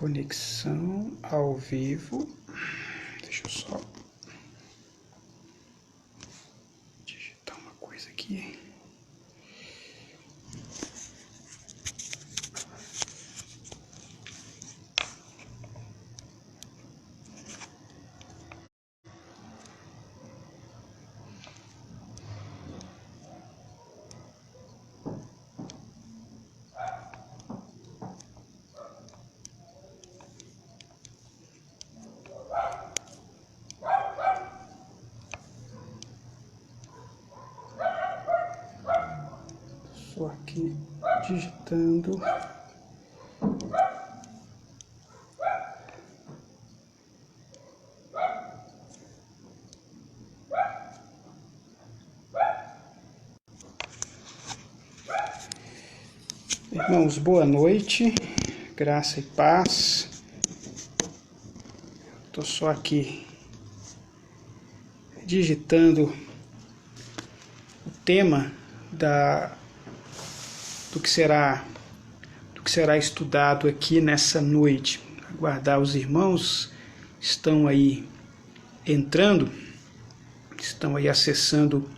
Conexão ao vivo. Deixa eu só digitar uma coisa aqui. Estou aqui digitando. Irmãos, boa noite, graça e paz. Estou só aqui digitando o tema do que será estudado aqui nessa noite. Aguardar os irmãos, estão aí entrando, estão aí acessando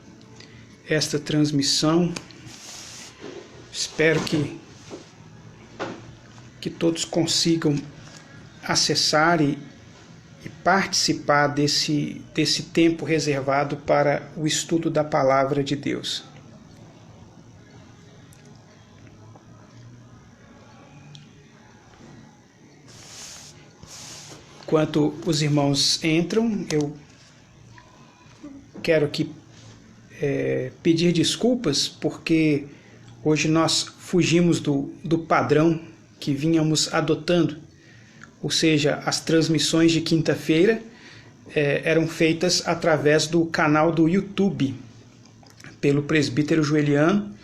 esta transmissão. Espero que todos consigam acessar e participar desse tempo reservado para o estudo da Palavra de Deus. Enquanto os irmãos entram, eu quero aqui pedir desculpas, porque hoje nós fugimos do padrão que vínhamos adotando, ou seja, as transmissões de quinta-feira eram feitas através do canal do YouTube, pelo presbítero Joeliano.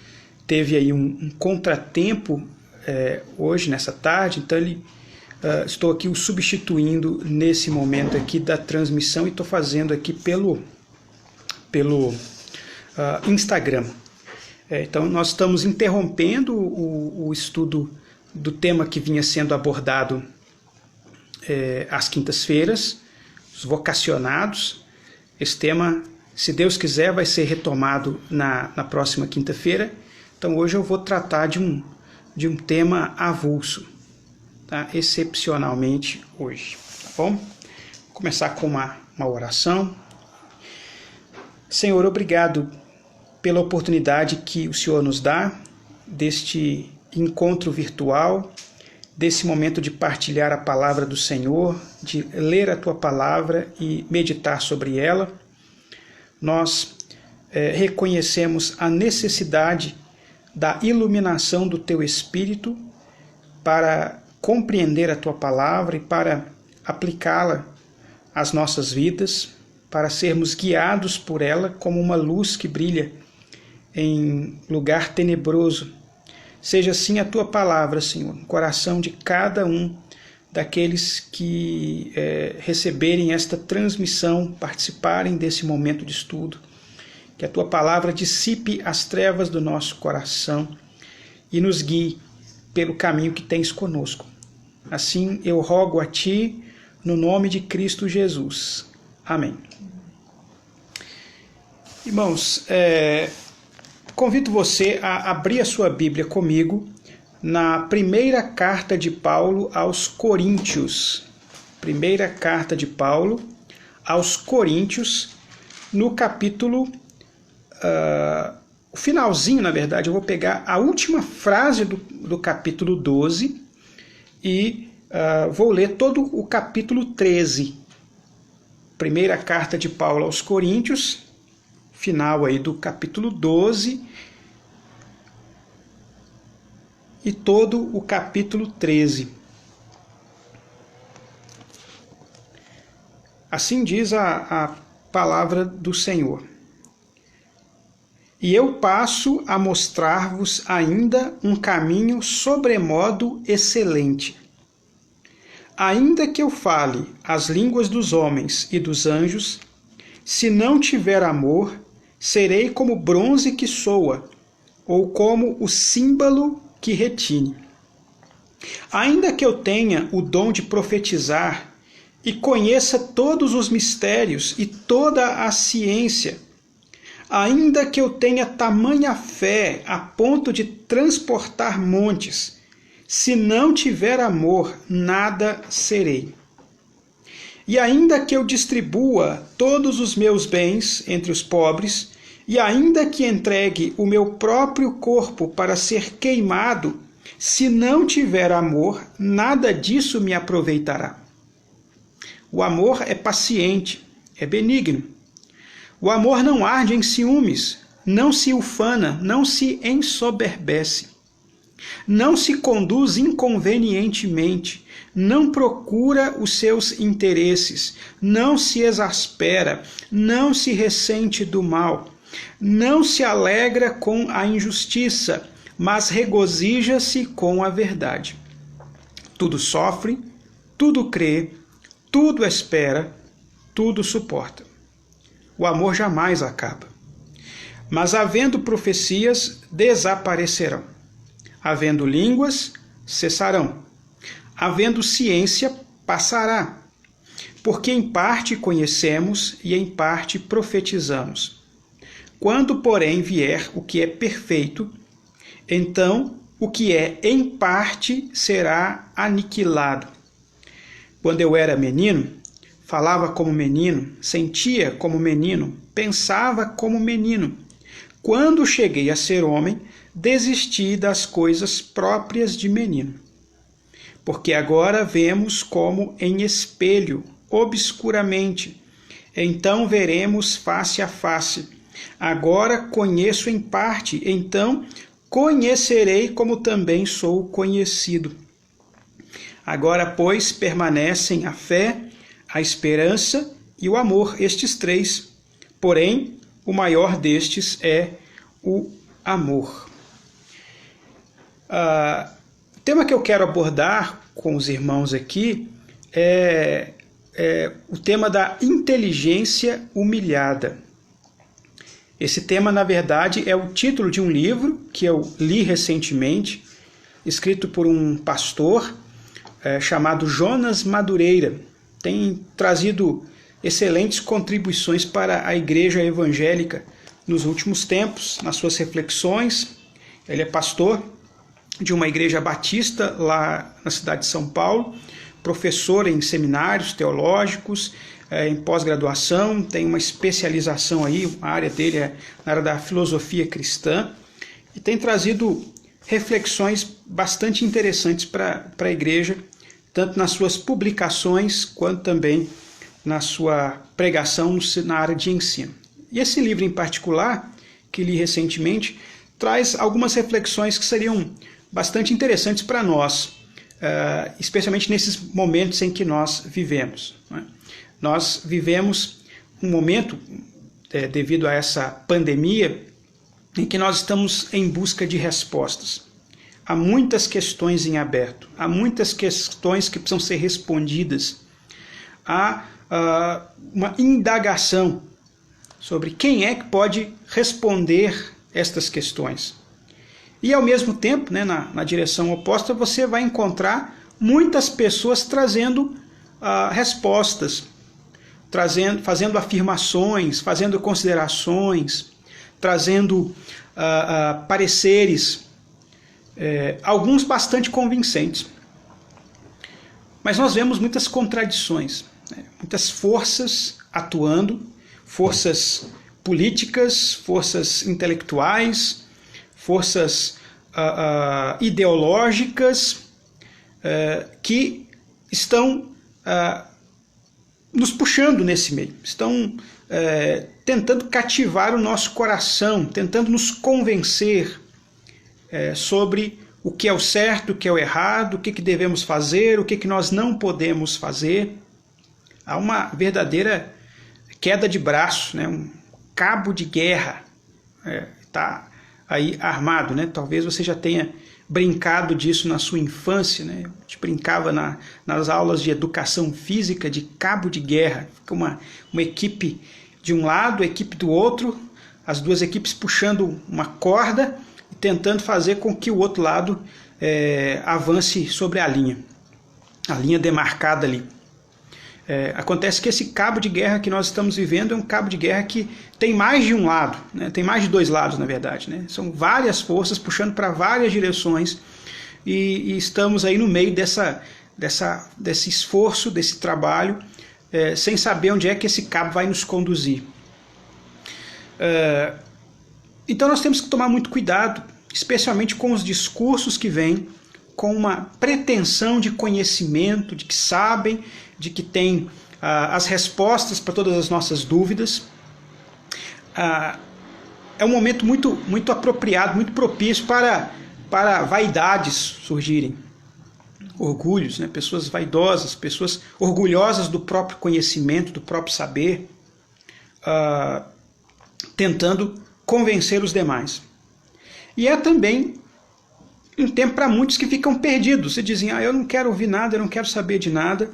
Teve aí um contratempo hoje, nessa tarde, então estou aqui o substituindo nesse momento aqui da transmissão e estou fazendo aqui pelo Instagram. Então nós estamos interrompendo o estudo do tema que vinha sendo abordado às quintas-feiras, os vocacionados. Esse tema, se Deus quiser, vai ser retomado na próxima quinta-feira. Então hoje eu vou tratar de um tema avulso, tá? Excepcionalmente hoje, tá bom? Vou começar com uma oração. Senhor, obrigado pela oportunidade que o Senhor nos dá deste encontro virtual, desse momento de partilhar a palavra do Senhor, de ler a Tua palavra e meditar sobre ela. Nós reconhecemos a necessidade da iluminação do Teu Espírito para compreender a Tua palavra e para aplicá-la às nossas vidas, para sermos guiados por ela como uma luz que brilha em lugar tenebroso. Seja assim a Tua palavra, Senhor, no coração de cada um daqueles que receberem esta transmissão, participarem desse momento de estudo. Que a Tua palavra dissipe as trevas do nosso coração e nos guie pelo caminho que tens conosco. Assim eu rogo a Ti, no nome de Cristo Jesus. Amém. Irmãos, convido você a abrir a sua Bíblia comigo na primeira carta de Paulo aos Coríntios. Primeira carta de Paulo aos Coríntios, no capítulo... o finalzinho, na verdade, eu vou pegar a última frase do capítulo 12 e vou ler todo o capítulo 13. Primeira carta de Paulo aos Coríntios, final aí do capítulo 12 e todo o capítulo 13. Assim diz a palavra do Senhor. E eu passo a mostrar-vos ainda um caminho sobremodo excelente. Ainda que eu fale as línguas dos homens e dos anjos, se não tiver amor, serei como bronze que soa, ou como o símbolo que retine. Ainda que eu tenha o dom de profetizar e conheça todos os mistérios e toda a ciência, ainda que eu tenha tamanha fé a ponto de transportar montes, se não tiver amor, nada serei. E ainda que eu distribua todos os meus bens entre os pobres, e ainda que entregue o meu próprio corpo para ser queimado, se não tiver amor, nada disso me aproveitará. O amor é paciente, é benigno. O amor não arde em ciúmes, não se ufana, não se ensoberbece, não se conduz inconvenientemente, não procura os seus interesses, não se exaspera, não se ressente do mal, não se alegra com a injustiça, mas regozija-se com a verdade. Tudo sofre, tudo crê, tudo espera, tudo suporta. O amor jamais acaba. Mas havendo profecias, desaparecerão. Havendo línguas, cessarão. Havendo ciência, passará. Porque em parte conhecemos e em parte profetizamos. Quando, porém, vier o que é perfeito, então o que é em parte será aniquilado. Quando eu era menino, falava como menino, sentia como menino, pensava como menino. Quando cheguei a ser homem, desisti das coisas próprias de menino. Porque agora vemos como em espelho, obscuramente. Então veremos face a face. Agora conheço em parte, então conhecerei como também sou conhecido. Agora, pois, permanecem a fé, a esperança e o amor, estes três. Porém, o maior destes é o amor. O tema que eu quero abordar com os irmãos aqui é o tema da inteligência humilhada. Esse tema, na verdade, é o título de um livro que eu li recentemente, escrito por um pastor chamado Jonas Madureira. Tem trazido excelentes contribuições para a igreja evangélica nos últimos tempos, nas suas reflexões. Ele é pastor de uma igreja batista lá na cidade de São Paulo, professor em seminários teológicos, em pós-graduação, tem uma especialização aí, a área dele é na área da filosofia cristã, e tem trazido reflexões bastante interessantes para a igreja, tanto nas suas publicações, quanto também na sua pregação na área de ensino. E esse livro em particular, que li recentemente, traz algumas reflexões que seriam bastante interessantes para nós, especialmente nesses momentos em que nós vivemos. Nós vivemos um momento, devido a essa pandemia, em que nós estamos em busca de respostas. Há muitas questões em aberto, há muitas questões que precisam ser respondidas. Há uma indagação sobre quem é que pode responder estas questões. E, ao mesmo tempo, na direção oposta, você vai encontrar muitas pessoas trazendo respostas, fazendo afirmações, fazendo considerações, trazendo pareceres, alguns bastante convincentes. Mas nós vemos muitas contradições, muitas forças atuando, forças políticas, forças intelectuais, forças ideológicas que estão nos puxando nesse meio, estão tentando cativar o nosso coração, tentando nos convencer sobre o que é o certo, o que é o errado, o que devemos fazer, o que nós não podemos fazer. Há uma verdadeira queda de braço, um cabo de guerra está aí armado. Talvez você já tenha brincado disso na sua infância. A gente brincava nas aulas de educação física de cabo de guerra. Fica uma equipe de um lado, a equipe do outro, as duas equipes puxando uma corda e tentando fazer com que o outro lado avance sobre a linha demarcada ali. Acontece que esse cabo de guerra que nós estamos vivendo é um cabo de guerra que tem mais de um lado, né? Tem mais de dois lados, na verdade, né? São várias forças puxando para várias direções e estamos aí no meio desse esforço, desse trabalho, sem saber onde é que esse cabo vai nos conduzir. Então nós temos que tomar muito cuidado, especialmente com os discursos que vêm com uma pretensão de conhecimento, de que sabem, de que têm as respostas para todas as nossas dúvidas. É um momento muito apropriado, muito propício para vaidades surgirem, orgulhos, né? Pessoas vaidosas, pessoas orgulhosas do próprio conhecimento, do próprio saber, tentando convencer os demais. E é também um tempo para muitos que ficam perdidos, se dizem, eu não quero ouvir nada, eu não quero saber de nada,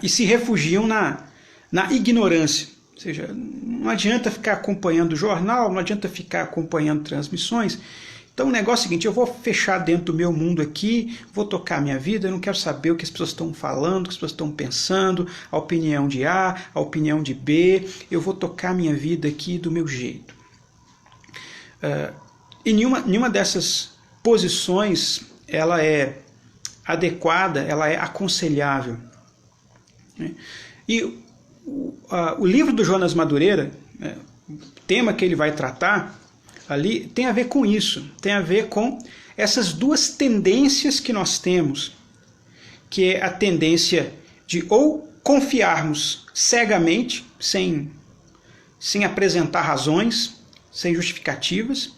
e se refugiam na ignorância. Ou seja, não adianta ficar acompanhando o jornal, não adianta ficar acompanhando transmissões. Então o negócio é o seguinte, eu vou fechar dentro do meu mundo aqui, vou tocar a minha vida, eu não quero saber o que as pessoas estão falando, o que as pessoas estão pensando, a opinião de A, a opinião de B, eu vou tocar a minha vida aqui do meu jeito. E nenhuma dessas posições ela é adequada, ela é aconselhável. E o livro do Jonas Madureira, o tema que ele vai tratar ali, tem a ver com isso, tem a ver com essas duas tendências que nós temos, que é a tendência de ou confiarmos cegamente, sem apresentar razões, sem justificativas,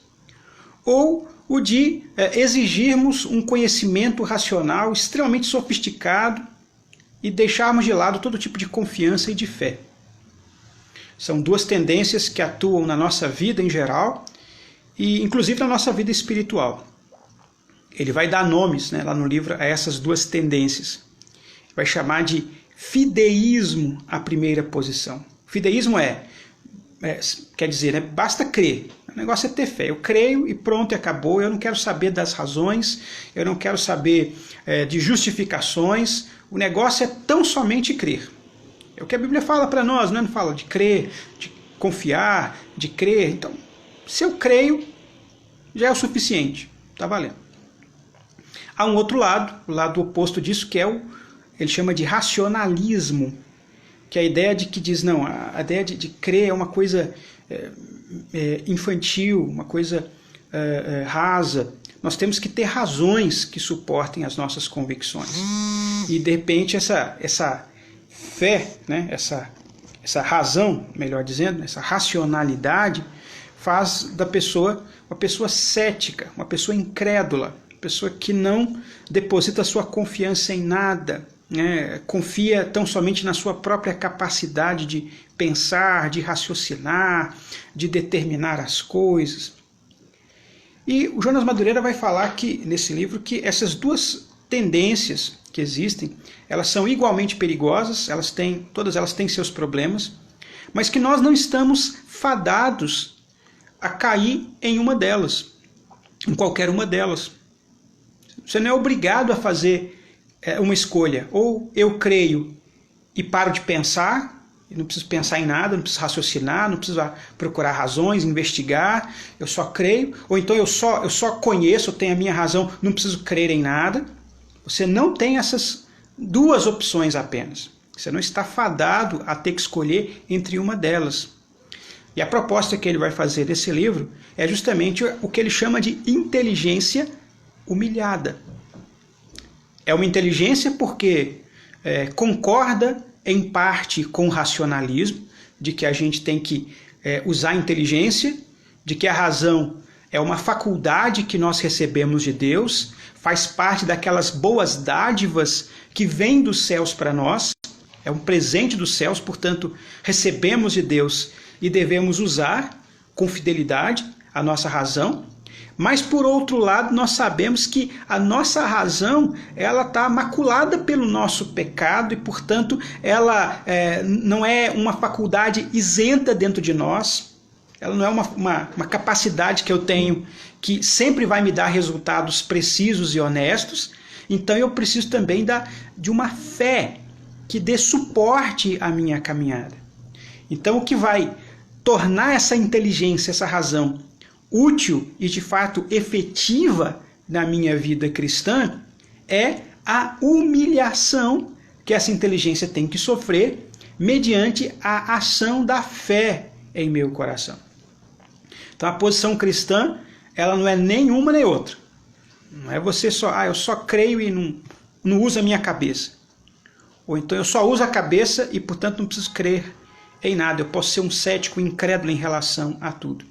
ou o de exigirmos um conhecimento racional extremamente sofisticado e deixarmos de lado todo tipo de confiança e de fé. São duas tendências que atuam na nossa vida em geral e inclusive na nossa vida espiritual. Ele vai dar nomes, né, lá no livro a essas duas tendências. Vai chamar de fideísmo a primeira posição. Fideísmo quer dizer, né, basta crer. O negócio é ter fé. Eu creio e pronto, e acabou. Eu não quero saber das razões, eu não quero saber de justificações. O negócio é tão somente crer. É o que a Bíblia fala para nós, né? Não fala de crer, de confiar, de crer. Então, se eu creio, já é o suficiente. Está valendo. Há um outro lado, o lado oposto disso, que ele chama de racionalismo, que é a ideia de que diz, não, a ideia de crer é uma coisa infantil, uma coisa rasa. Nós temos que ter razões que suportem as nossas convicções. E, de repente, essa fé, né, essa razão, melhor dizendo, essa racionalidade, faz da pessoa uma pessoa cética, uma pessoa incrédula, uma pessoa que não deposita sua confiança em nada, né, confia tão somente na sua própria capacidade de pensar, de raciocinar, de determinar as coisas. E o Jonas Madureira vai falar nesse livro que essas duas tendências que existem, elas são igualmente perigosas, todas elas têm seus problemas, mas que nós não estamos fadados a cair em uma delas, em qualquer uma delas. Você não é obrigado a fazer uma escolha. Ou eu creio e paro de pensar, não preciso pensar em nada, não preciso raciocinar, não preciso procurar razões, investigar, eu só creio. Ou então eu só conheço, eu tenho a minha razão, não preciso crer em nada. Você não tem essas duas opções apenas. Você não está fadado a ter que escolher entre uma delas. E a proposta que ele vai fazer desse livro é justamente o que ele chama de inteligência humilhada. É uma inteligência porque concorda em parte com o racionalismo, de que a gente tem que usar a inteligência, de que a razão é uma faculdade que nós recebemos de Deus, faz parte daquelas boas dádivas que vêm dos céus para nós, é um presente dos céus, portanto, recebemos de Deus e devemos usar com fidelidade a nossa razão. Mas, por outro lado, nós sabemos que a nossa razão ela está maculada pelo nosso pecado e, portanto, ela não é uma faculdade isenta dentro de nós. Ela não é uma capacidade que eu tenho que sempre vai me dar resultados precisos e honestos, então eu preciso também de uma fé que dê suporte à minha caminhada. Então o que vai tornar essa inteligência, essa razão útil e de fato efetiva na minha vida cristã é a humilhação que essa inteligência tem que sofrer mediante a ação da fé em meu coração. Então a posição cristã, ela não é nenhuma nem outra. Não é você só, eu só creio e não uso a minha cabeça. Ou então eu só uso a cabeça e, portanto, não preciso crer em nada. Eu posso ser um cético incrédulo em relação a tudo.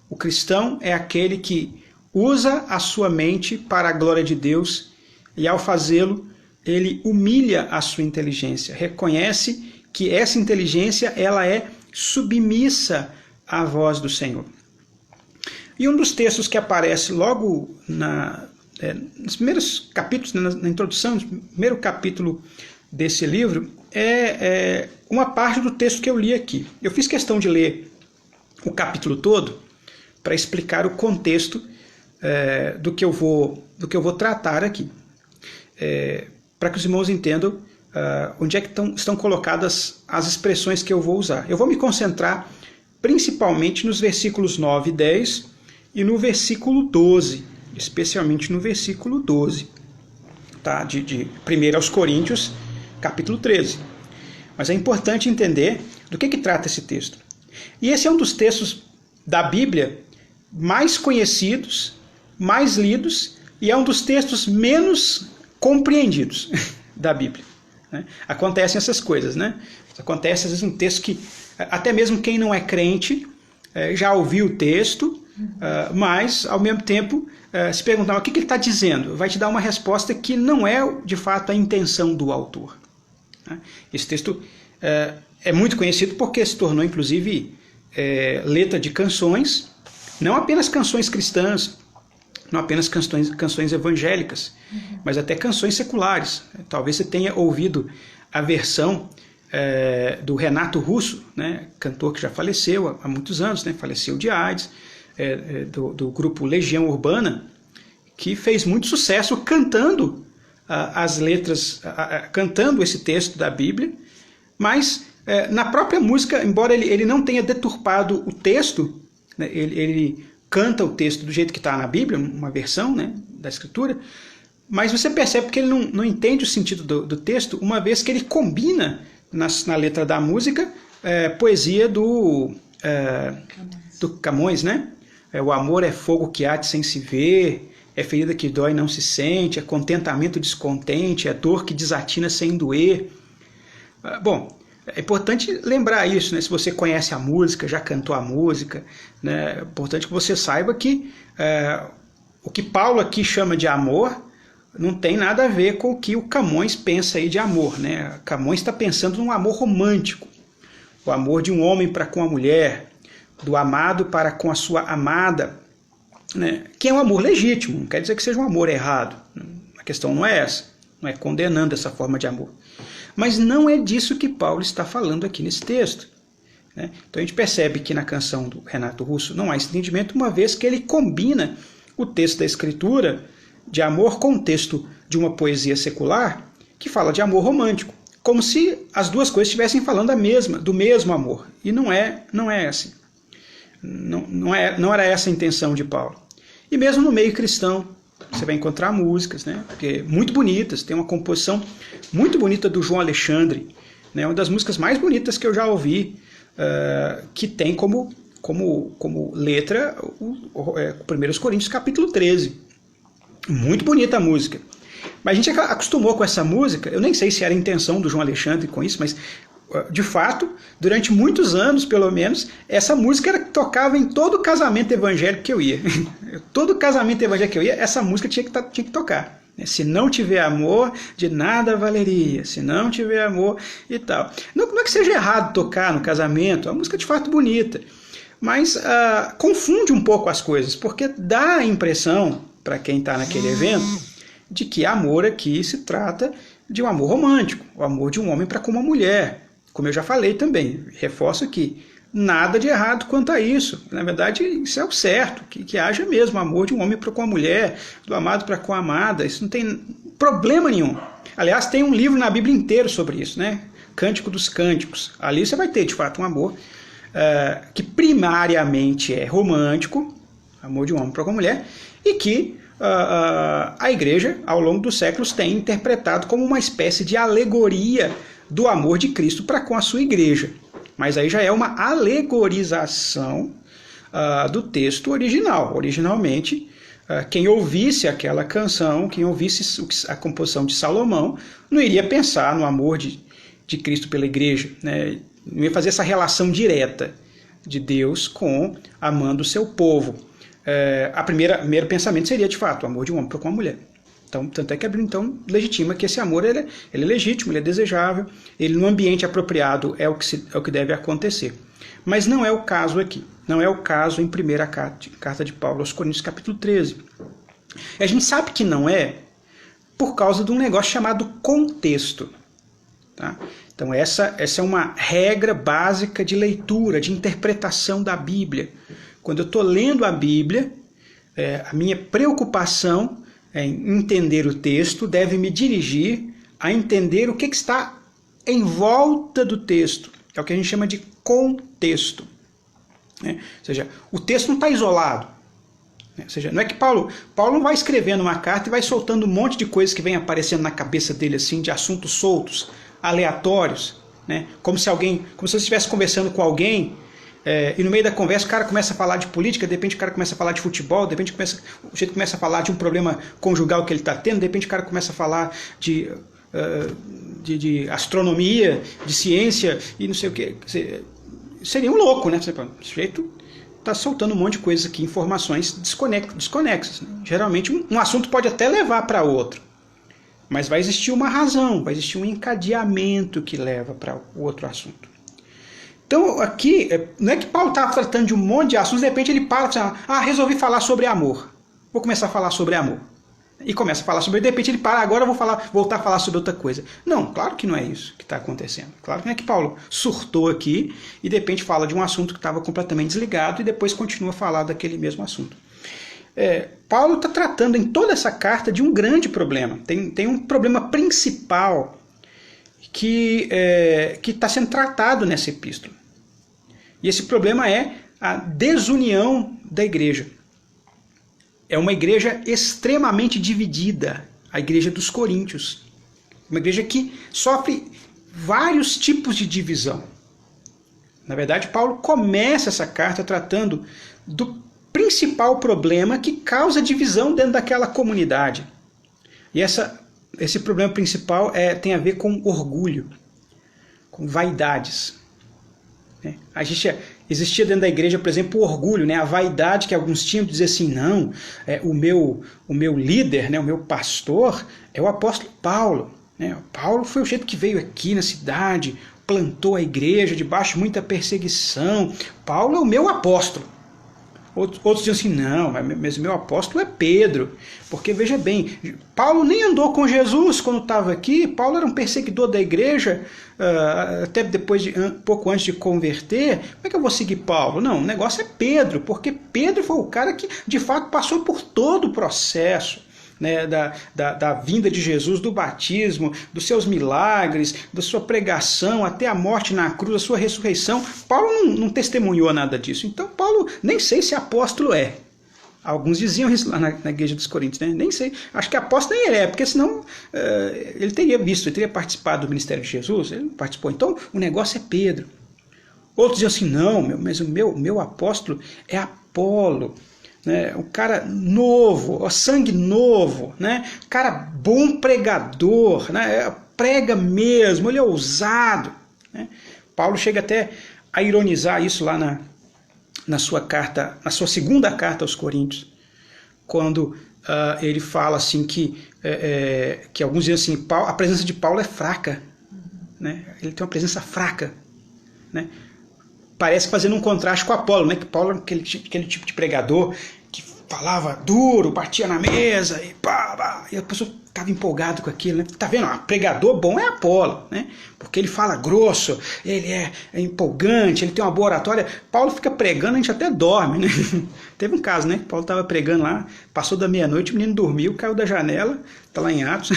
O cristão é aquele que usa a sua mente para a glória de Deus e, ao fazê-lo, ele humilha a sua inteligência. Reconhece que essa inteligência ela é submissa à voz do Senhor. E um dos textos que aparece logo nos primeiros capítulos, na introdução, no primeiro capítulo desse livro, é uma parte do texto que eu li aqui. Eu fiz questão de ler o capítulo todo para explicar o contexto do que eu vou tratar aqui, para que os irmãos entendam onde é que estão colocadas as expressões que eu vou usar. Eu vou me concentrar principalmente nos versículos 9 e 10 e no versículo 12, especialmente no versículo 12, tá? de 1 aos Coríntios, capítulo 13. Mas é importante entender do que trata esse texto. E esse é um dos textos da Bíblia mais conhecidos, mais lidos, e é um dos textos menos compreendidos da Bíblia. Né? Acontecem essas coisas, né? Acontece às vezes um texto que até mesmo quem não é crente já ouviu o texto, mas ao mesmo tempo se perguntar o que ele está dizendo, vai te dar uma resposta que não é de fato a intenção do autor. Né? Esse texto é muito conhecido porque se tornou inclusive letra de canções, não apenas canções cristãs, não apenas canções evangélicas, mas até canções seculares. Talvez você tenha ouvido a versão do Renato Russo, né, cantor que já faleceu há muitos anos, né, faleceu de AIDS, do grupo Legião Urbana, que fez muito sucesso cantando as letras, cantando esse texto da Bíblia, mas na própria música, embora ele não tenha deturpado o texto, né, ele canta o texto do jeito que está na Bíblia, uma versão, né, da Escritura, mas você percebe que ele não entende o sentido do texto, uma vez que ele combina na letra da música poesia do Camões, né? O amor é fogo que arde sem se ver, é ferida que dói e não se sente, é contentamento descontente, é dor que desatina sem doer. Bom, é importante lembrar isso, né? Se você conhece a música, já cantou a música, né? É importante que você saiba que o que Paulo aqui chama de amor não tem nada a ver com o que o Camões pensa aí de amor, né? Camões está pensando num amor romântico, o amor de um homem para com a mulher, do amado para com a sua amada, né? Que é um amor legítimo, não quer dizer que seja um amor errado. A questão não é essa, não é condenando essa forma de amor. Mas não é disso que Paulo está falando aqui nesse texto. Né? Então a gente percebe que na canção do Renato Russo não há esse entendimento, uma vez que ele combina o texto da Escritura de amor com o texto de uma poesia secular que fala de amor romântico, como se as duas coisas estivessem falando do mesmo amor. E não é assim. Não era essa a intenção de Paulo. E mesmo no meio cristão, você vai encontrar músicas, né, muito bonitas, tem uma composição muito bonita do João Alexandre, né, uma das músicas mais bonitas que eu já ouvi, que tem como letra o 1 Coríntios capítulo 13. Muito bonita a música. Mas a gente acostumou com essa música, eu nem sei se era a intenção do João Alexandre com isso, mas de fato, durante muitos anos, pelo menos, essa música tocava em todo casamento evangélico que eu ia. Todo casamento evangélico que eu ia, essa música tinha que tocar. Se não tiver amor, de nada valeria. Se não tiver amor e tal. Não é que seja errado tocar no casamento, é uma música de fato bonita. Mas confunde um pouco as coisas, porque dá a impressão, para quem está naquele evento, de que amor aqui se trata de um amor romântico, o amor de um homem para com uma mulher. Como eu já falei também, reforço aqui, Nada de errado quanto a isso. Na verdade, isso é o certo, que haja mesmo amor de um homem para com a mulher, do amado para com a amada. Isso não tem problema nenhum. Aliás, tem um livro na Bíblia inteiro sobre isso, né? Cântico dos Cânticos. Ali você vai ter, de fato, um amor que primariamente é romântico, amor de um homem para com a mulher, e que a igreja, ao longo dos séculos, tem interpretado como uma espécie de alegoria do amor de Cristo para com a sua igreja. Mas aí já é uma alegorização do texto original. Originalmente, quem ouvisse aquela canção, quem ouvisse a composição de Salomão, não iria pensar no amor de Cristo pela igreja, né? Não ia fazer essa relação direta de Deus com amando o seu povo. O primeiro pensamento seria, de fato, o amor de um homem para com uma mulher. Então, tanto é que a Bíblia então, legitima que esse amor ele é legítimo, ele é desejável, ele no ambiente apropriado é o que deve acontecer. Mas não é o caso aqui. Não é o caso em primeira carta de Paulo aos Coríntios, capítulo 13. E a gente sabe que não é por causa de um negócio chamado contexto. Tá? Então essa é uma regra básica de leitura, de interpretação da Bíblia. Quando eu estou lendo a Bíblia, a minha preocupação em entender o texto deve me dirigir a entender o que está em volta do texto. É o que a gente chama de contexto. Ou seja, o texto não está isolado. Ou seja, não é que Paulo não vai escrevendo uma carta e vai soltando um monte de coisas que vem aparecendo na cabeça dele, assim, de assuntos soltos, aleatórios, né? Como se ele estivesse conversando com alguém e no meio da conversa o cara começa a falar de política, de repente o cara começa a falar de futebol, de repente o jeito começa a falar de um problema conjugal que ele está tendo, de repente o cara começa a falar de astronomia, de ciência e não sei o que. Seria um louco, né? O sujeito está soltando um monte de coisas aqui, informações desconexas. Né? Geralmente um assunto pode até levar para outro, mas vai existir uma razão, vai existir um encadeamento que leva para o outro assunto. Então aqui, não é que Paulo estava tratando de um monte de assuntos, de repente ele para e fala, resolvi falar sobre amor. Vou começar a falar sobre amor. E começa a falar sobre, de repente ele para, agora eu vou voltar a falar sobre outra coisa. Não, claro que não é isso que está acontecendo. Claro que não é que Paulo surtou aqui e de repente fala de um assunto que estava completamente desligado e depois continua a falar daquele mesmo assunto. Paulo está tratando em toda essa carta de um grande problema. Tem um problema principal que está sendo tratado nessa epístola. E esse problema é a desunião da igreja. É uma igreja extremamente dividida, a igreja dos Coríntios. Uma igreja que sofre vários tipos de divisão. Na verdade, Paulo começa essa carta tratando do principal problema que causa divisão dentro daquela comunidade. E esse problema principal tem a ver com orgulho, com vaidades. Existia dentro da igreja, por exemplo, o orgulho, né? A vaidade que alguns tinham de dizer assim, não, o meu líder, né? O meu pastor é o apóstolo Paulo. Né? Paulo foi o jeito que veio aqui na cidade, plantou a igreja debaixo de muita perseguição. Paulo é o meu apóstolo. Outros diziam assim, não, mas o meu apóstolo é Pedro, porque veja bem, Paulo nem andou com Jesus quando estava aqui, Paulo era um perseguidor da igreja, até pouco antes de converter, como é que eu vou seguir Paulo? Não, o negócio é Pedro, porque Pedro foi o cara que de fato passou por todo o processo, né, da vinda de Jesus, do batismo, dos seus milagres, da sua pregação, até a morte na cruz, a sua ressurreição. Paulo não testemunhou nada disso. Então Paulo, nem sei se apóstolo é. Alguns diziam isso lá na igreja dos Coríntios, né? Nem sei. Acho que apóstolo nem ele é, porque senão ele teria participado do ministério de Jesus, ele não participou. Então o negócio é Pedro. Outros diziam assim, não, mas o meu apóstolo é Apolo. Né, um cara novo, sangue novo, né, cara bom pregador, né, prega mesmo, ele é ousado. Né. Paulo chega até a ironizar isso lá na sua segunda carta aos Coríntios, quando ele fala assim que alguns dizem assim, a presença de Paulo é fraca, né, ele tem uma presença fraca, né. Parece fazendo um contraste com Apolo, né? Que Paulo era aquele tipo de pregador que falava duro, batia na mesa e pá, e a pessoa estava empolgado com aquilo, né? Tá vendo? Pregador bom é Apolo, né? Porque ele fala grosso, ele é empolgante, ele tem uma boa oratória. Paulo fica pregando, a gente até dorme, né? Teve um caso, né? Paulo estava pregando lá, passou da meia-noite, o menino dormiu, caiu da janela, tá lá em Atos.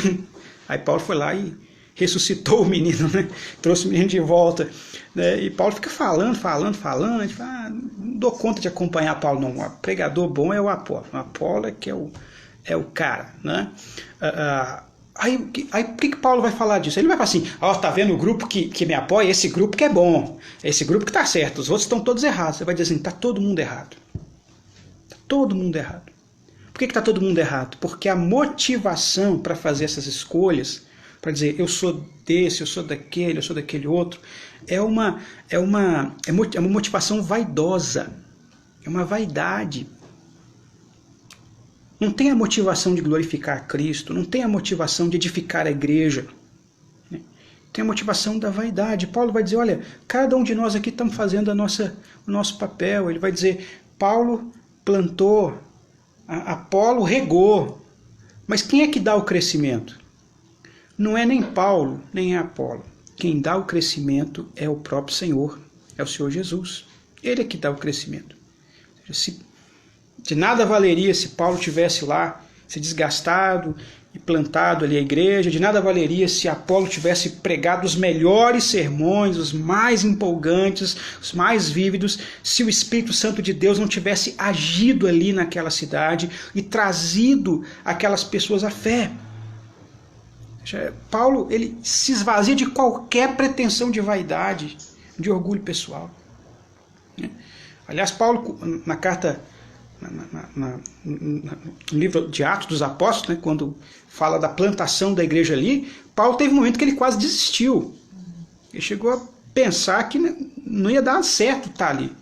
Aí Paulo foi lá e ressuscitou o menino, né? Trouxe o menino de volta, né? E Paulo fica falando, a gente fala, não dou conta de acompanhar Paulo, não. O pregador bom é o Apolo. O Apolo é que é o cara, né? Aí por que Paulo vai falar disso? Ele vai falar assim, tá vendo o grupo que me apoia? Esse grupo que é bom, esse grupo que tá certo, os outros estão todos errados. Você vai dizer assim, tá todo mundo errado. Tá todo mundo errado. Por que tá todo mundo errado? Porque a motivação para fazer essas escolhas, para dizer eu sou desse, eu sou daquele outro, é uma motivação vaidosa, é uma vaidade. Não tem a motivação de glorificar a Cristo, não tem a motivação de edificar a igreja, né? Tem a motivação da vaidade. Paulo vai dizer, olha, cada um de nós aqui estamos fazendo o nosso papel. Ele vai dizer, Paulo plantou, Apolo regou, mas quem é que dá o crescimento? Não é nem Paulo, nem é Apolo. Quem dá o crescimento é o próprio Senhor, é o Senhor Jesus. Ele é que dá o crescimento. De nada valeria se Paulo tivesse lá se desgastado e plantado ali a igreja, de nada valeria se Apolo tivesse pregado os melhores sermões, os mais empolgantes, os mais vívidos, se o Espírito Santo de Deus não tivesse agido ali naquela cidade e trazido aquelas pessoas à fé. Paulo, ele se esvazia de qualquer pretensão de vaidade, de orgulho pessoal. Aliás, Paulo, na carta, no livro de Atos dos Apóstolos, né, quando fala da plantação da igreja ali, Paulo teve um momento que ele quase desistiu. Ele chegou a pensar que não ia dar certo estar ali.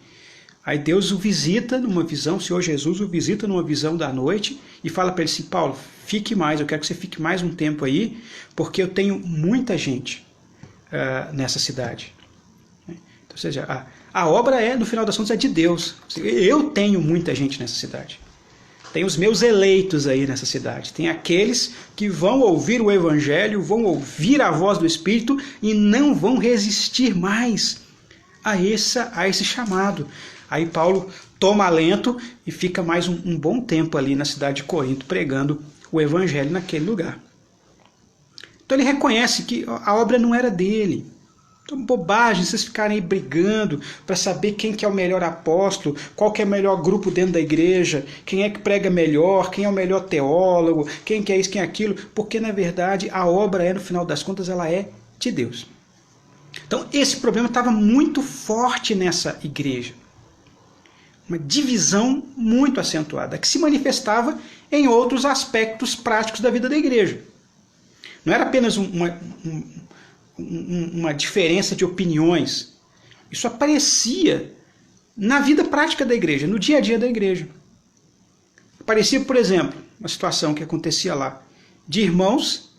Aí Deus o visita numa visão, o Senhor Jesus o visita numa visão da noite e fala para ele assim, Paulo, fique mais, eu quero que você fique mais um tempo aí, porque eu tenho muita gente nessa cidade. Então, ou seja, a obra no final das contas, é de Deus. Eu tenho muita gente nessa cidade. Tem os meus eleitos aí nessa cidade. Tem aqueles que vão ouvir o Evangelho, vão ouvir a voz do Espírito e não vão resistir mais a esse chamado. Aí Paulo toma alento e fica mais um bom tempo ali na cidade de Corinto pregando o Evangelho naquele lugar. Então ele reconhece que a obra não era dele. Então, bobagem, vocês ficarem aí brigando para saber quem que é o melhor apóstolo, qual que é o melhor grupo dentro da igreja, quem é que prega melhor, quem é o melhor teólogo, quem que é isso, quem é aquilo, porque na verdade a obra no final das contas, ela é de Deus. Então esse problema estava muito forte nessa igreja. Uma divisão muito acentuada, que se manifestava em outros aspectos práticos da vida da igreja. Não era apenas uma diferença de opiniões. Isso aparecia na vida prática da igreja, no dia a dia da igreja. Aparecia, por exemplo, uma situação que acontecia lá, de irmãos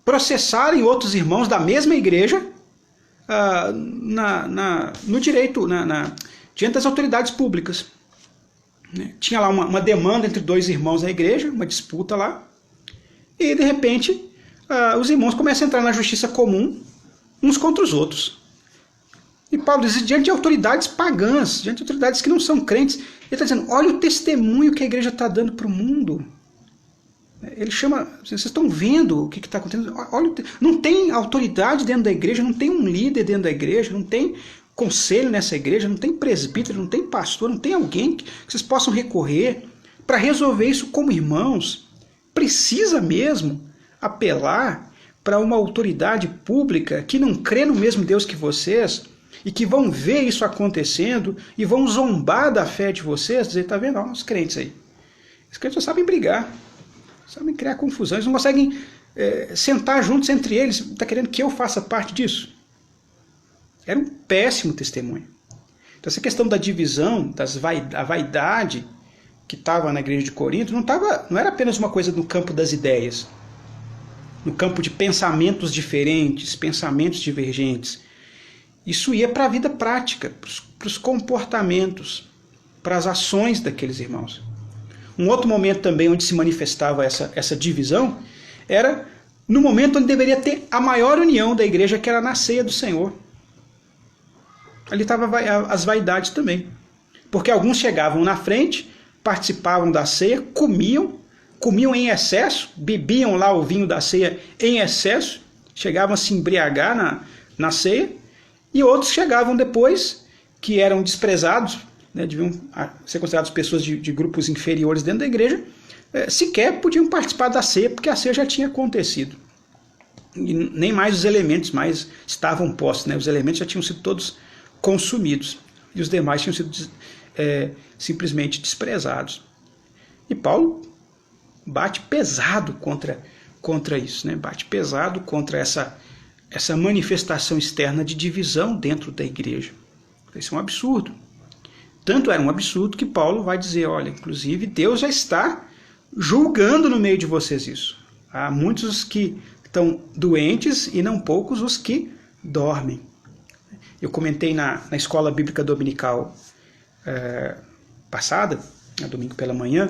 processarem outros irmãos da mesma igreja no direito, diante das autoridades públicas. Tinha lá uma demanda entre dois irmãos da igreja, uma disputa lá, e de repente os irmãos começam a entrar na justiça comum uns contra os outros. E Paulo diz, diante de autoridades pagãs, diante de autoridades que não são crentes, ele está dizendo, olha o testemunho que a igreja está dando para o mundo. Ele chama, vocês estão vendo o que está acontecendo? Olha, não tem autoridade dentro da igreja, não tem um líder dentro da igreja, não tem conselho nessa igreja, não tem presbítero, não tem pastor, não tem alguém que vocês possam recorrer para resolver isso como irmãos. Precisa mesmo apelar para uma autoridade pública que não crê no mesmo Deus que vocês e que vão ver isso acontecendo e vão zombar da fé de vocês, dizer, tá vendo? Olha os crentes aí. Os crentes só sabem brigar, sabem criar confusão, eles não conseguem sentar juntos entre eles. Está querendo que eu faça parte disso? Era um péssimo testemunho. Então essa questão da divisão, a vaidade que estava na igreja de Corinto, não era apenas uma coisa no campo das ideias, no campo de pensamentos diferentes, pensamentos divergentes. Isso ia para a vida prática, para os comportamentos, para as ações daqueles irmãos. Um outro momento também onde se manifestava essa divisão era no momento onde deveria ter a maior união da igreja, que era na ceia do Senhor. Ali estavam as vaidades também. Porque alguns chegavam na frente, participavam da ceia, comiam em excesso, bebiam lá o vinho da ceia em excesso, chegavam a se embriagar na ceia, e outros chegavam depois, que eram desprezados, né, deviam ser considerados pessoas de grupos inferiores dentro da igreja, sequer podiam participar da ceia, porque a ceia já tinha acontecido. E nem mais os elementos mais estavam postos, né? Os elementos já tinham sido todos consumidos, e os demais tinham sido simplesmente desprezados. E Paulo bate pesado contra isso, né? Bate pesado contra essa manifestação externa de divisão dentro da igreja. Isso é um absurdo. Tanto era um absurdo que Paulo vai dizer, olha, inclusive Deus já está julgando no meio de vocês isso. Há muitos que estão doentes e não poucos os que dormem. Eu comentei na escola bíblica dominical passada, domingo pela manhã,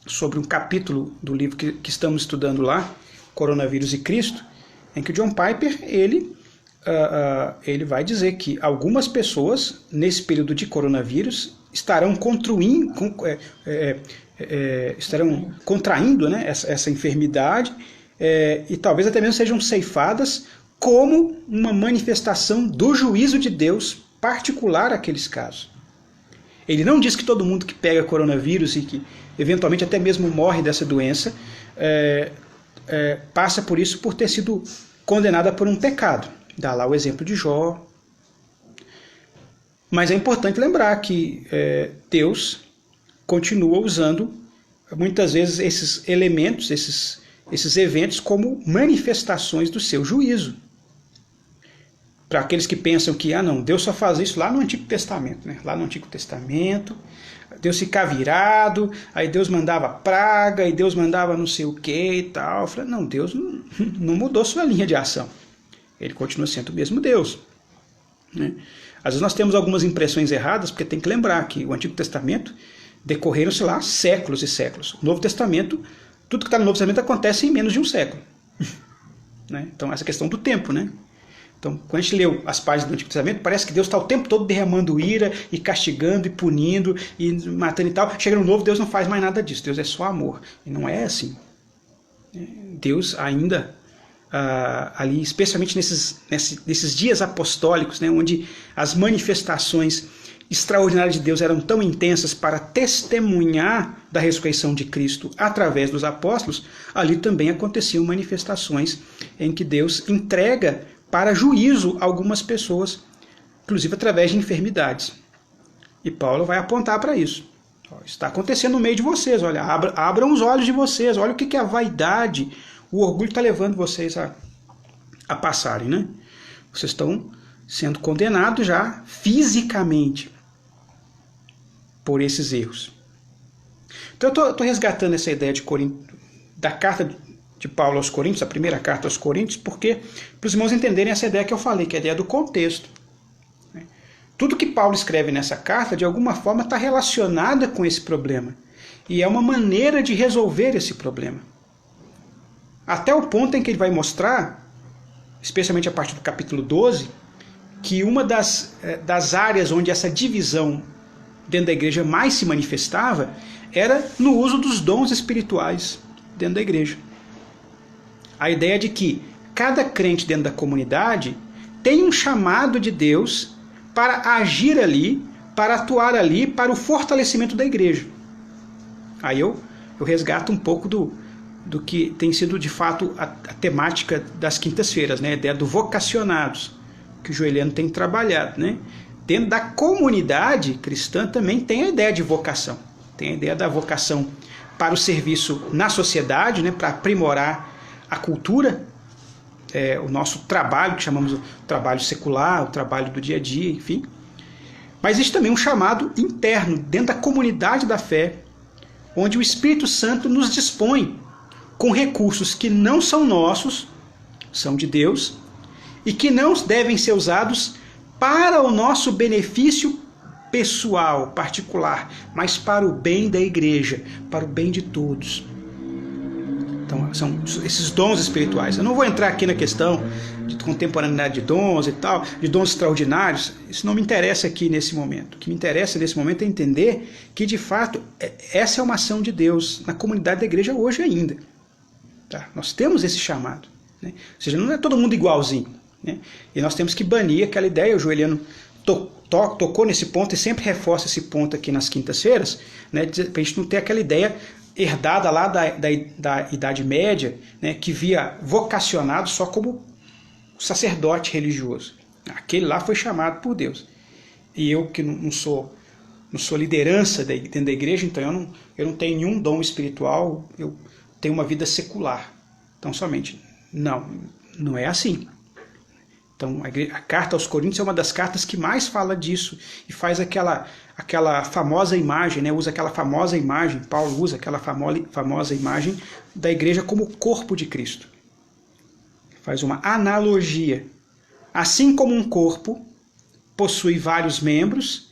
sobre um capítulo do livro que estamos estudando lá, Coronavírus e Cristo, em que o John Piper ele vai dizer que algumas pessoas, nesse período de coronavírus, estarão contraindo, né, essa enfermidade, e talvez até mesmo sejam ceifadas como uma manifestação do juízo de Deus particular àqueles casos. Ele não diz que todo mundo que pega coronavírus e que eventualmente até mesmo morre dessa doença passa por isso por ter sido condenada por um pecado. Dá lá o exemplo de Jó. Mas é importante lembrar que Deus continua usando muitas vezes esses elementos, esses eventos como manifestações do seu juízo. Para aqueles que pensam que não, Deus só faz isso lá no Antigo Testamento, né? Lá no Antigo Testamento, Deus ficava irado, aí Deus mandava praga, e Deus mandava não sei o que e tal. Eu falei, não, Deus não mudou sua linha de ação. Ele continua sendo o mesmo Deus, né? Às vezes nós temos algumas impressões erradas, porque tem que lembrar que o Antigo Testamento decorreram-se lá séculos e séculos. O Novo Testamento, tudo que está no Novo Testamento acontece em menos de um século. Né? Então, essa questão do tempo, né? Então, quando a gente leu as páginas do Antigo Testamento, parece que Deus está o tempo todo derramando ira e castigando e punindo e matando e tal. Chega no Novo, Deus não faz mais nada disso. Deus é só amor. E não é assim. Deus ainda, ali, especialmente nesses dias apostólicos, né, onde as manifestações extraordinárias de Deus eram tão intensas para testemunhar da ressurreição de Cristo através dos apóstolos, ali também aconteciam manifestações em que Deus entrega para juízo algumas pessoas, inclusive através de enfermidades. E Paulo vai apontar para isso. Está acontecendo no meio de vocês, olha, abram os olhos de vocês, olha o que a vaidade, o orgulho está levando vocês a passarem, né? Vocês estão sendo condenados já fisicamente por esses erros. Então eu estou resgatando essa ideia da carta de Paulo aos Coríntios, a primeira carta aos Coríntios, porque para os irmãos entenderem essa ideia que eu falei, que é a ideia do contexto. Tudo que Paulo escreve nessa carta, de alguma forma, está relacionada com esse problema. E é uma maneira de resolver esse problema. Até o ponto em que ele vai mostrar, especialmente a partir do capítulo 12, que uma das áreas onde essa divisão dentro da igreja mais se manifestava era no uso dos dons espirituais dentro da igreja. A ideia de que cada crente dentro da comunidade tem um chamado de Deus para agir ali, para atuar ali, para o fortalecimento da igreja. Aí eu resgato um pouco do que tem sido de fato a temática das quintas-feiras, né? A ideia do vocacionados, que o Joeliano tem trabalhado, né? Dentro da comunidade cristã também tem a ideia de vocação. Tem a ideia da vocação para o serviço na sociedade, né? Para aprimorar a cultura, o nosso trabalho, que chamamos de trabalho secular, o trabalho do dia a dia, enfim. Mas existe também um chamado interno, dentro da comunidade da fé, onde o Espírito Santo nos dispõe com recursos que não são nossos, são de Deus, e que não devem ser usados para o nosso benefício pessoal, particular, mas para o bem da igreja, para o bem de todos. Então, são esses dons espirituais. Eu não vou entrar aqui na questão de contemporaneidade de dons e tal, de dons extraordinários. Isso não me interessa aqui nesse momento. O que me interessa nesse momento é entender que, de fato, essa é uma ação de Deus na comunidade da igreja hoje ainda. Tá? Nós temos esse chamado. Né? Ou seja, não é todo mundo igualzinho. Né? E nós temos que banir aquela ideia. O Joeliano tocou nesse ponto e sempre reforça esse ponto aqui nas quintas-feiras, né, para a gente não ter aquela ideia herdada lá da Idade Média, né, que via vocacionado só como sacerdote religioso. Aquele lá foi chamado por Deus. E eu que não sou liderança dentro da igreja, então eu não tenho nenhum dom espiritual, eu tenho uma vida secular. Então somente, não é assim. Então, a carta aos Coríntios é uma das cartas que mais fala disso e faz aquela famosa imagem, né? Usa aquela famosa imagem, Paulo usa aquela famosa imagem da igreja como o corpo de Cristo. Faz uma analogia. Assim como um corpo possui vários membros,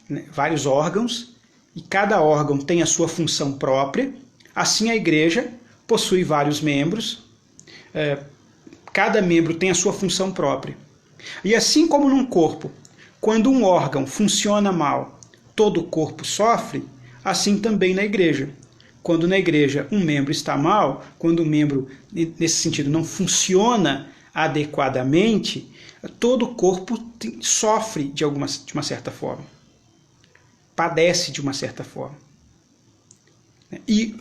né, vários órgãos, e cada órgão tem a sua função própria, assim a igreja possui vários membros, cada membro tem a sua função própria. E assim como num corpo, quando um órgão funciona mal, todo o corpo sofre, assim também na igreja. Quando na igreja um membro está mal, quando um membro, nesse sentido, não funciona adequadamente, todo o corpo sofre de uma certa forma. Padece de uma certa forma. E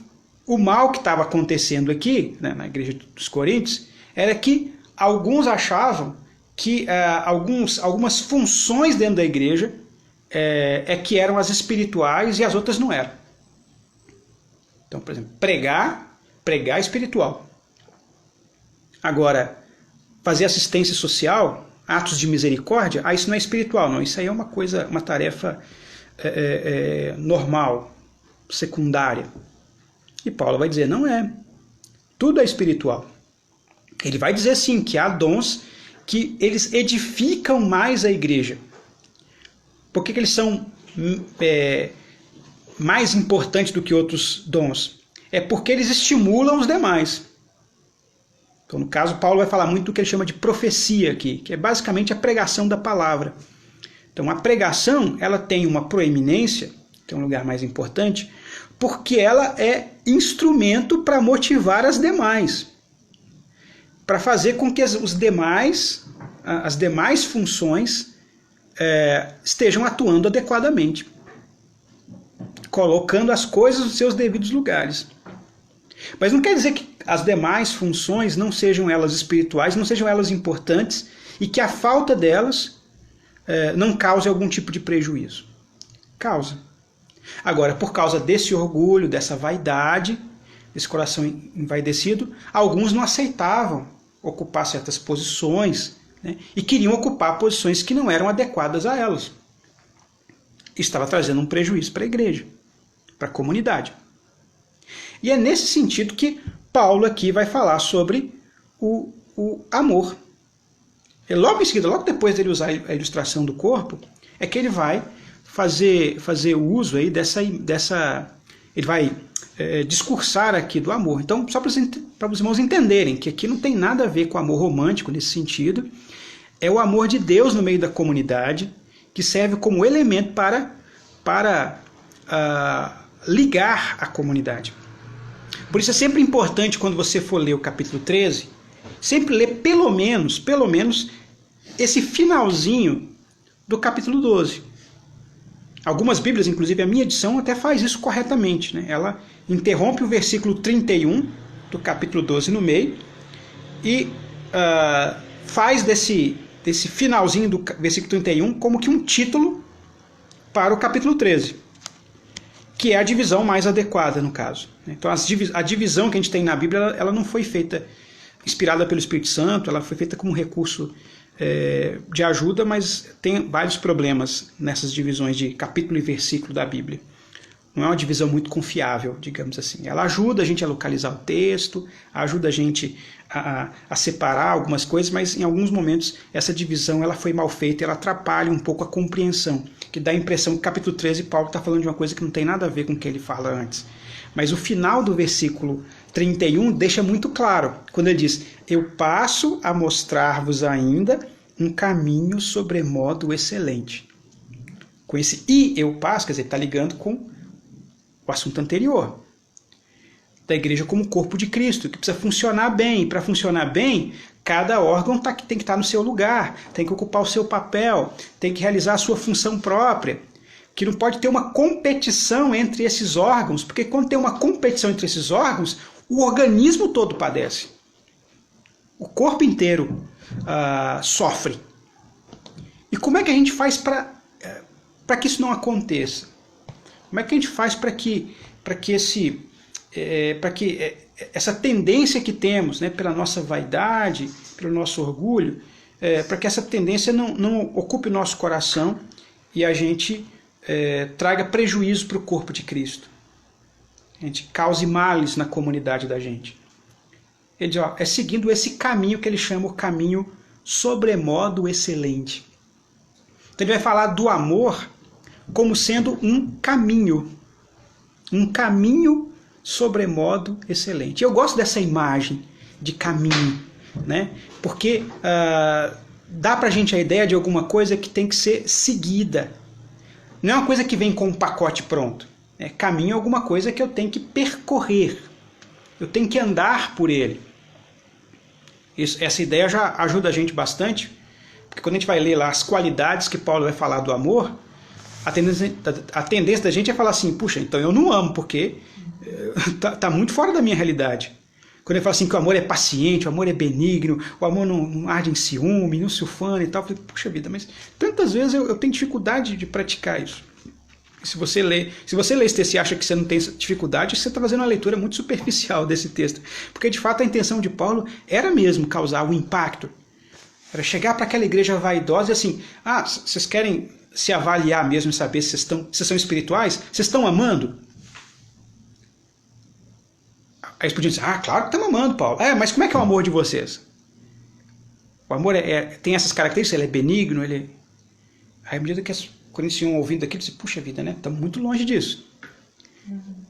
o mal que estava acontecendo aqui, né, na igreja dos Coríntios, era que alguns achavam que algumas funções dentro da igreja que eram as espirituais e as outras não eram. Então, por exemplo, pregar é espiritual. Agora, fazer assistência social, atos de misericórdia, isso não é espiritual, não. Isso aí é uma tarefa normal, secundária. E Paulo vai dizer, não é. Tudo é espiritual. Ele vai dizer sim que há dons que eles edificam mais a igreja. Por que eles são mais importantes do que outros dons? É porque eles estimulam os demais. Então, no caso, Paulo vai falar muito do que ele chama de profecia aqui, que é basicamente a pregação da palavra. Então, a pregação, ela tem uma proeminência, que é um lugar mais importante, porque ela é instrumento para motivar as demais, para fazer com que as demais funções estejam atuando adequadamente, colocando as coisas nos seus devidos lugares. Mas não quer dizer que as demais funções não sejam elas espirituais, não sejam elas importantes e que a falta delas não cause algum tipo de prejuízo. Causa. Agora, por causa desse orgulho, dessa vaidade, desse coração envaidecido, alguns não aceitavam ocupar certas posições, né, e queriam ocupar posições que não eram adequadas a elas. Isso estava trazendo um prejuízo para a igreja, para a comunidade. E é nesse sentido que Paulo aqui vai falar sobre o amor. E logo em seguida, logo depois dele usar a ilustração do corpo, é que ele vai fazer o uso aí dessa ele vai discursar aqui do amor. Então, só para os irmãos entenderem que aqui não tem nada a ver com amor romântico nesse sentido, é o amor de Deus no meio da comunidade, que serve como elemento para ligar a comunidade. Por isso é sempre importante, quando você for ler o capítulo 13, sempre ler pelo menos esse finalzinho do capítulo 12. Algumas Bíblias, inclusive a minha edição, até faz isso corretamente, né? Ela interrompe o versículo 31 do capítulo 12 no meio e faz desse finalzinho do versículo 31 como que um título para o capítulo 13, que é a divisão mais adequada no caso. Então a divisão que a gente tem na Bíblia, ela não foi feita inspirada pelo Espírito Santo, ela foi feita como recurso de ajuda, mas tem vários problemas nessas divisões de capítulo e versículo da Bíblia. Não é uma divisão muito confiável, digamos assim. Ela ajuda a gente a localizar o texto, ajuda a gente a separar algumas coisas, mas em alguns momentos essa divisão ela foi mal feita, ela atrapalha um pouco a compreensão, que dá a impressão que no capítulo 13 Paulo está falando de uma coisa que não tem nada a ver com o que ele fala antes. Mas o final do versículo 31 deixa muito claro, quando ele diz, eu passo a mostrar-vos ainda um caminho sobremodo excelente. Com esse "e eu passo", quer dizer, está ligando com o assunto anterior, da igreja como corpo de Cristo, que precisa funcionar bem. Para funcionar bem, cada órgão tem que estar no seu lugar, tem que ocupar o seu papel, tem que realizar a sua função própria, que não pode ter uma competição entre esses órgãos, porque quando tem uma competição entre esses órgãos, o organismo todo padece. O corpo inteiro sofre. E como é que a gente faz para que isso não aconteça? Como é que a gente faz para que essa tendência que temos, né, pela nossa vaidade, pelo nosso orgulho, para que essa tendência não ocupe o nosso coração e a gente traga prejuízo para o corpo de Cristo? A gente cause males na comunidade da gente. Ele diz, é seguindo esse caminho que ele chama o caminho sobremodo excelente. Então ele vai falar do amor como sendo um caminho sobremodo excelente. Eu gosto dessa imagem de caminho, né? Porque dá pra gente a ideia de alguma coisa que tem que ser seguida. Não é uma coisa que vem com um pacote pronto. Caminho é alguma coisa que eu tenho que percorrer. Eu tenho que andar por ele. Essa ideia já ajuda a gente bastante, porque quando a gente vai ler lá as qualidades que Paulo vai falar do amor, a tendência da gente é falar assim, puxa, então eu não amo, porque tá muito fora da minha realidade. Quando ele fala assim que o amor é paciente, o amor é benigno, o amor não arde em ciúme, não se ufana e tal, eu falei, puxa vida, mas tantas vezes eu tenho dificuldade de praticar isso. Se você lê esse texto e acha que você não tem dificuldade, você está fazendo uma leitura muito superficial desse texto. Porque, de fato, a intenção de Paulo era mesmo causar um impacto. Era chegar para aquela igreja vaidosa e assim, vocês querem se avaliar mesmo e saber se vocês são espirituais? Vocês estão amando? Aí eles podiam dizer, claro que estamos amando, Paulo. Mas como é que é o amor de vocês? O amor tem essas características, ele é benigno, ele... Aí, à medida que quando eles iam ouvindo aquilo, disse, puxa vida, né? Estamos muito longe disso.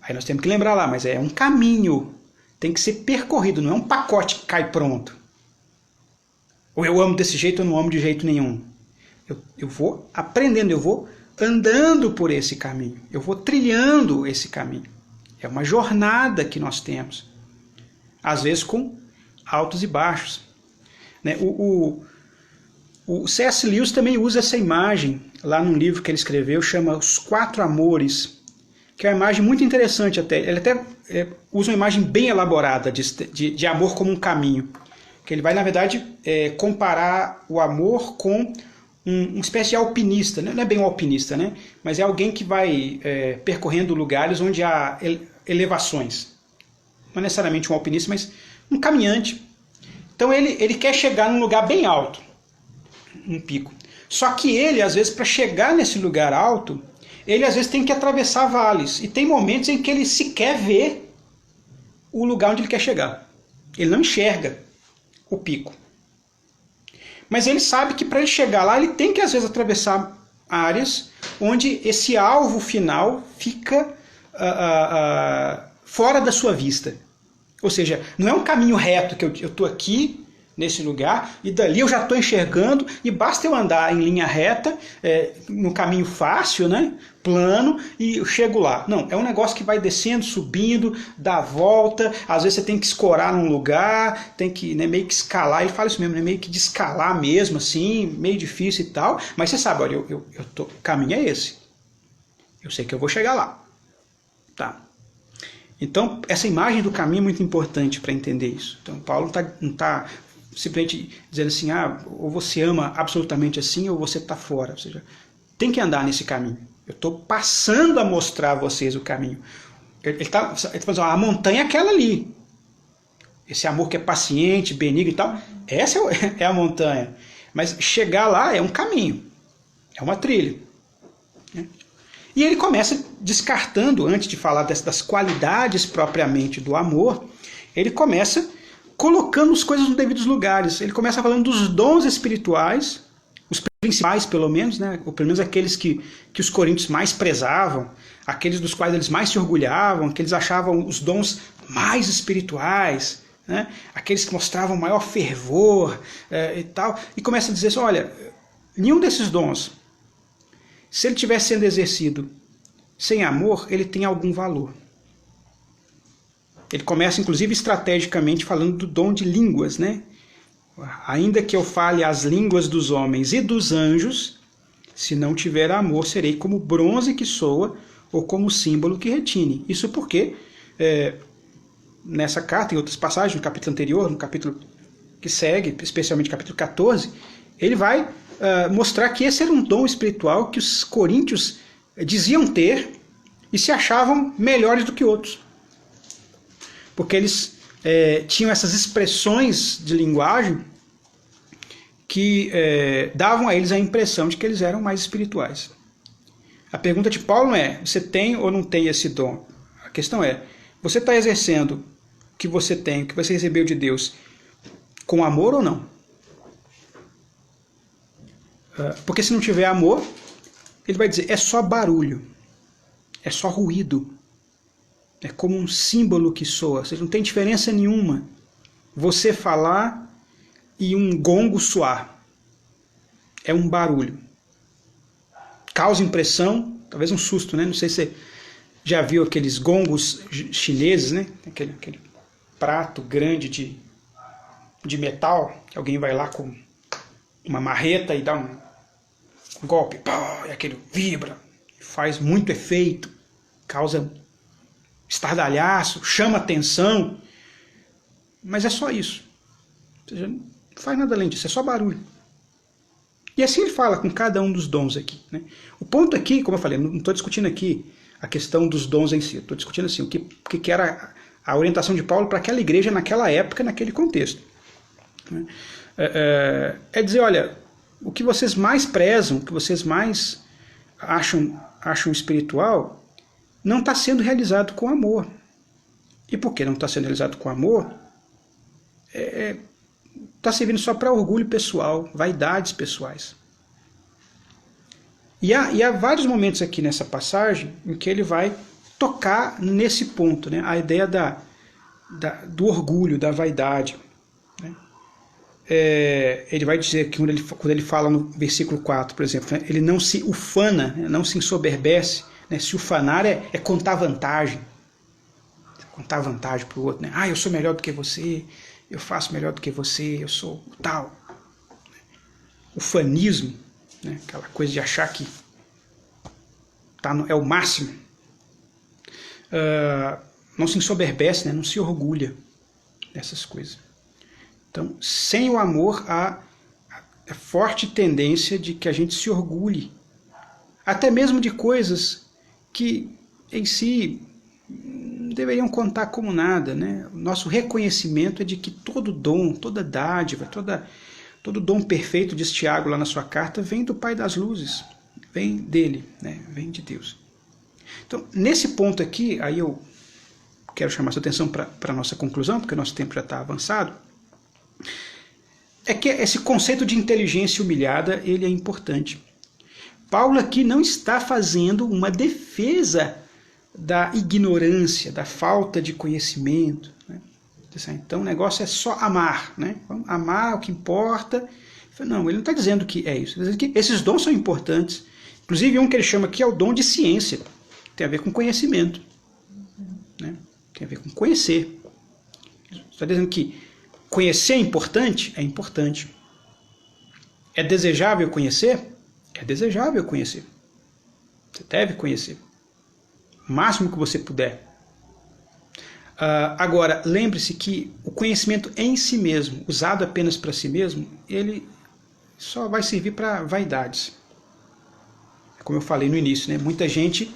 Aí nós temos que lembrar lá, mas é um caminho, tem que ser percorrido, não é um pacote que cai pronto. Ou eu amo desse jeito ou não amo de jeito nenhum. Eu vou aprendendo, eu vou andando por esse caminho, eu vou trilhando esse caminho. É uma jornada que nós temos, às vezes com altos e baixos. Né? O C.S. Lewis também usa essa imagem lá num livro que ele escreveu, chama Os Quatro Amores, que é uma imagem muito interessante até. Ele até usa uma imagem bem elaborada de amor como um caminho. Que ele vai, na verdade, comparar o amor com uma espécie de alpinista. Não é bem um alpinista, né? Mas é alguém que vai percorrendo lugares onde há elevações. Não necessariamente um alpinista, mas um caminhante. Então ele quer chegar num lugar bem alto, um pico. Só que ele, às vezes, para chegar nesse lugar alto, ele às vezes tem que atravessar vales. E tem momentos em que ele sequer vê o lugar onde ele quer chegar. Ele não enxerga o pico. Mas ele sabe que para ele chegar lá, ele tem que às vezes atravessar áreas onde esse alvo final fica fora da sua vista. Ou seja, não é um caminho reto que eu estou aqui nesse lugar e dali eu já estou enxergando e basta eu andar em linha reta, no caminho fácil, né, plano, e eu chego lá. Não, é um negócio que vai descendo, subindo, dá volta, às vezes você tem que escorar num lugar, tem que meio que escalar, ele fala isso mesmo, meio que de escalar mesmo, assim, meio difícil e tal, mas você sabe, olha, o caminho é esse. Eu sei que eu vou chegar lá. Tá. Então, essa imagem do caminho é muito importante para entender isso. Então, Paulo não está simplesmente dizendo assim, ou você ama absolutamente assim, ou você está fora. Ou seja, tem que andar nesse caminho. Eu estou passando a mostrar a vocês o caminho. Ele está falando, a montanha é aquela ali. Esse amor que é paciente, benigno e tal, essa é a montanha. Mas chegar lá é um caminho, é uma trilha. Né? E ele começa descartando, antes de falar das qualidades propriamente do amor, ele começa colocando as coisas nos devidos lugares. Ele começa falando dos dons espirituais, principais, pelo menos, né? Ou pelo menos aqueles que os coríntios mais prezavam, aqueles dos quais eles mais se orgulhavam, que eles achavam os dons mais espirituais, né? Aqueles que mostravam maior fervor e tal, e começa a dizer assim, olha, nenhum desses dons, se ele estiver sendo exercido sem amor, ele tem algum valor. Ele começa, inclusive, estrategicamente falando do dom de línguas, né? Ainda que eu fale as línguas dos homens e dos anjos, se não tiver amor, serei como bronze que soa ou como símbolo que retine. Isso porque, nessa carta, em outras passagens, no capítulo anterior, no capítulo que segue, especialmente no capítulo 14, ele vai mostrar que esse era um dom espiritual que os coríntios diziam ter e se achavam melhores do que outros. Porque eles tinham essas expressões de linguagem que davam a eles a impressão de que eles eram mais espirituais. A pergunta de Paulo não é, você tem ou não tem esse dom? A questão é, você está exercendo o que você tem, o que você recebeu de Deus, com amor ou não? Porque se não tiver amor, ele vai dizer, é só barulho, é só ruído. É como um símbolo que soa, ou seja, não tem diferença nenhuma você falar e um gongo soar. É um barulho. Causa impressão, talvez um susto, né? Não sei se você já viu aqueles gongos chineses, né? Aquele prato grande de metal, que alguém vai lá com uma marreta e dá um golpe, pá, e aquele vibra, faz muito efeito, causa estardalhaço, chama atenção, mas é só isso. Ou seja, não faz nada além disso, é só barulho. E assim ele fala com cada um dos dons aqui, né? O ponto aqui, como eu falei, não estou discutindo aqui a questão dos dons em si, estou discutindo assim, o que era a orientação de Paulo para aquela igreja naquela época, naquele contexto. É dizer, olha, o que vocês mais prezam, o que vocês mais acham espiritual, não está sendo realizado com amor. E por que não está sendo realizado com amor? Está servindo só para orgulho pessoal, vaidades pessoais. E há vários momentos aqui nessa passagem em que ele vai tocar nesse ponto, né? A ideia do orgulho, da vaidade. Né? Ele vai dizer que quando ele fala no versículo 4, por exemplo, né? Ele não se ufana, né? Não se ensoberbece. Se ufanar é contar vantagem. Contar vantagem para o outro. Né? Ah, eu sou melhor do que você, eu faço melhor do que você, eu sou tal. Ufanismo, né? Aquela coisa de achar que é o máximo. Não se ensoberbece, né? Não se orgulha dessas coisas. Então, sem o amor, há a forte tendência de que a gente se orgulhe. Até mesmo de coisas que em si deveriam contar como nada, né? O nosso reconhecimento é de que todo dom, toda dádiva, todo dom perfeito, diz Tiago lá na sua carta, vem do Pai das Luzes, vem dele, né? Vem de Deus. Então, nesse ponto aqui, aí eu quero chamar sua atenção para a nossa conclusão, porque o nosso tempo já está avançado, é que esse conceito de inteligência humilhada, ele é importante. Paulo aqui não está fazendo uma defesa da ignorância, da falta de conhecimento. Né? Então o negócio é só amar. Né? Vamos amar o que importa. Não, ele não está dizendo que é isso. Ele está dizendo que esses dons são importantes. Inclusive um que ele chama aqui é o dom de ciência. Tem a ver com conhecimento. Né? Tem a ver com conhecer. Ele está dizendo que conhecer é importante? É importante. É desejável conhecer? É desejável conhecer. Você deve conhecer. O máximo que você puder. Agora, lembre-se que o conhecimento em si mesmo, usado apenas para si mesmo, ele só vai servir para vaidades. Como eu falei no início, né? Muita gente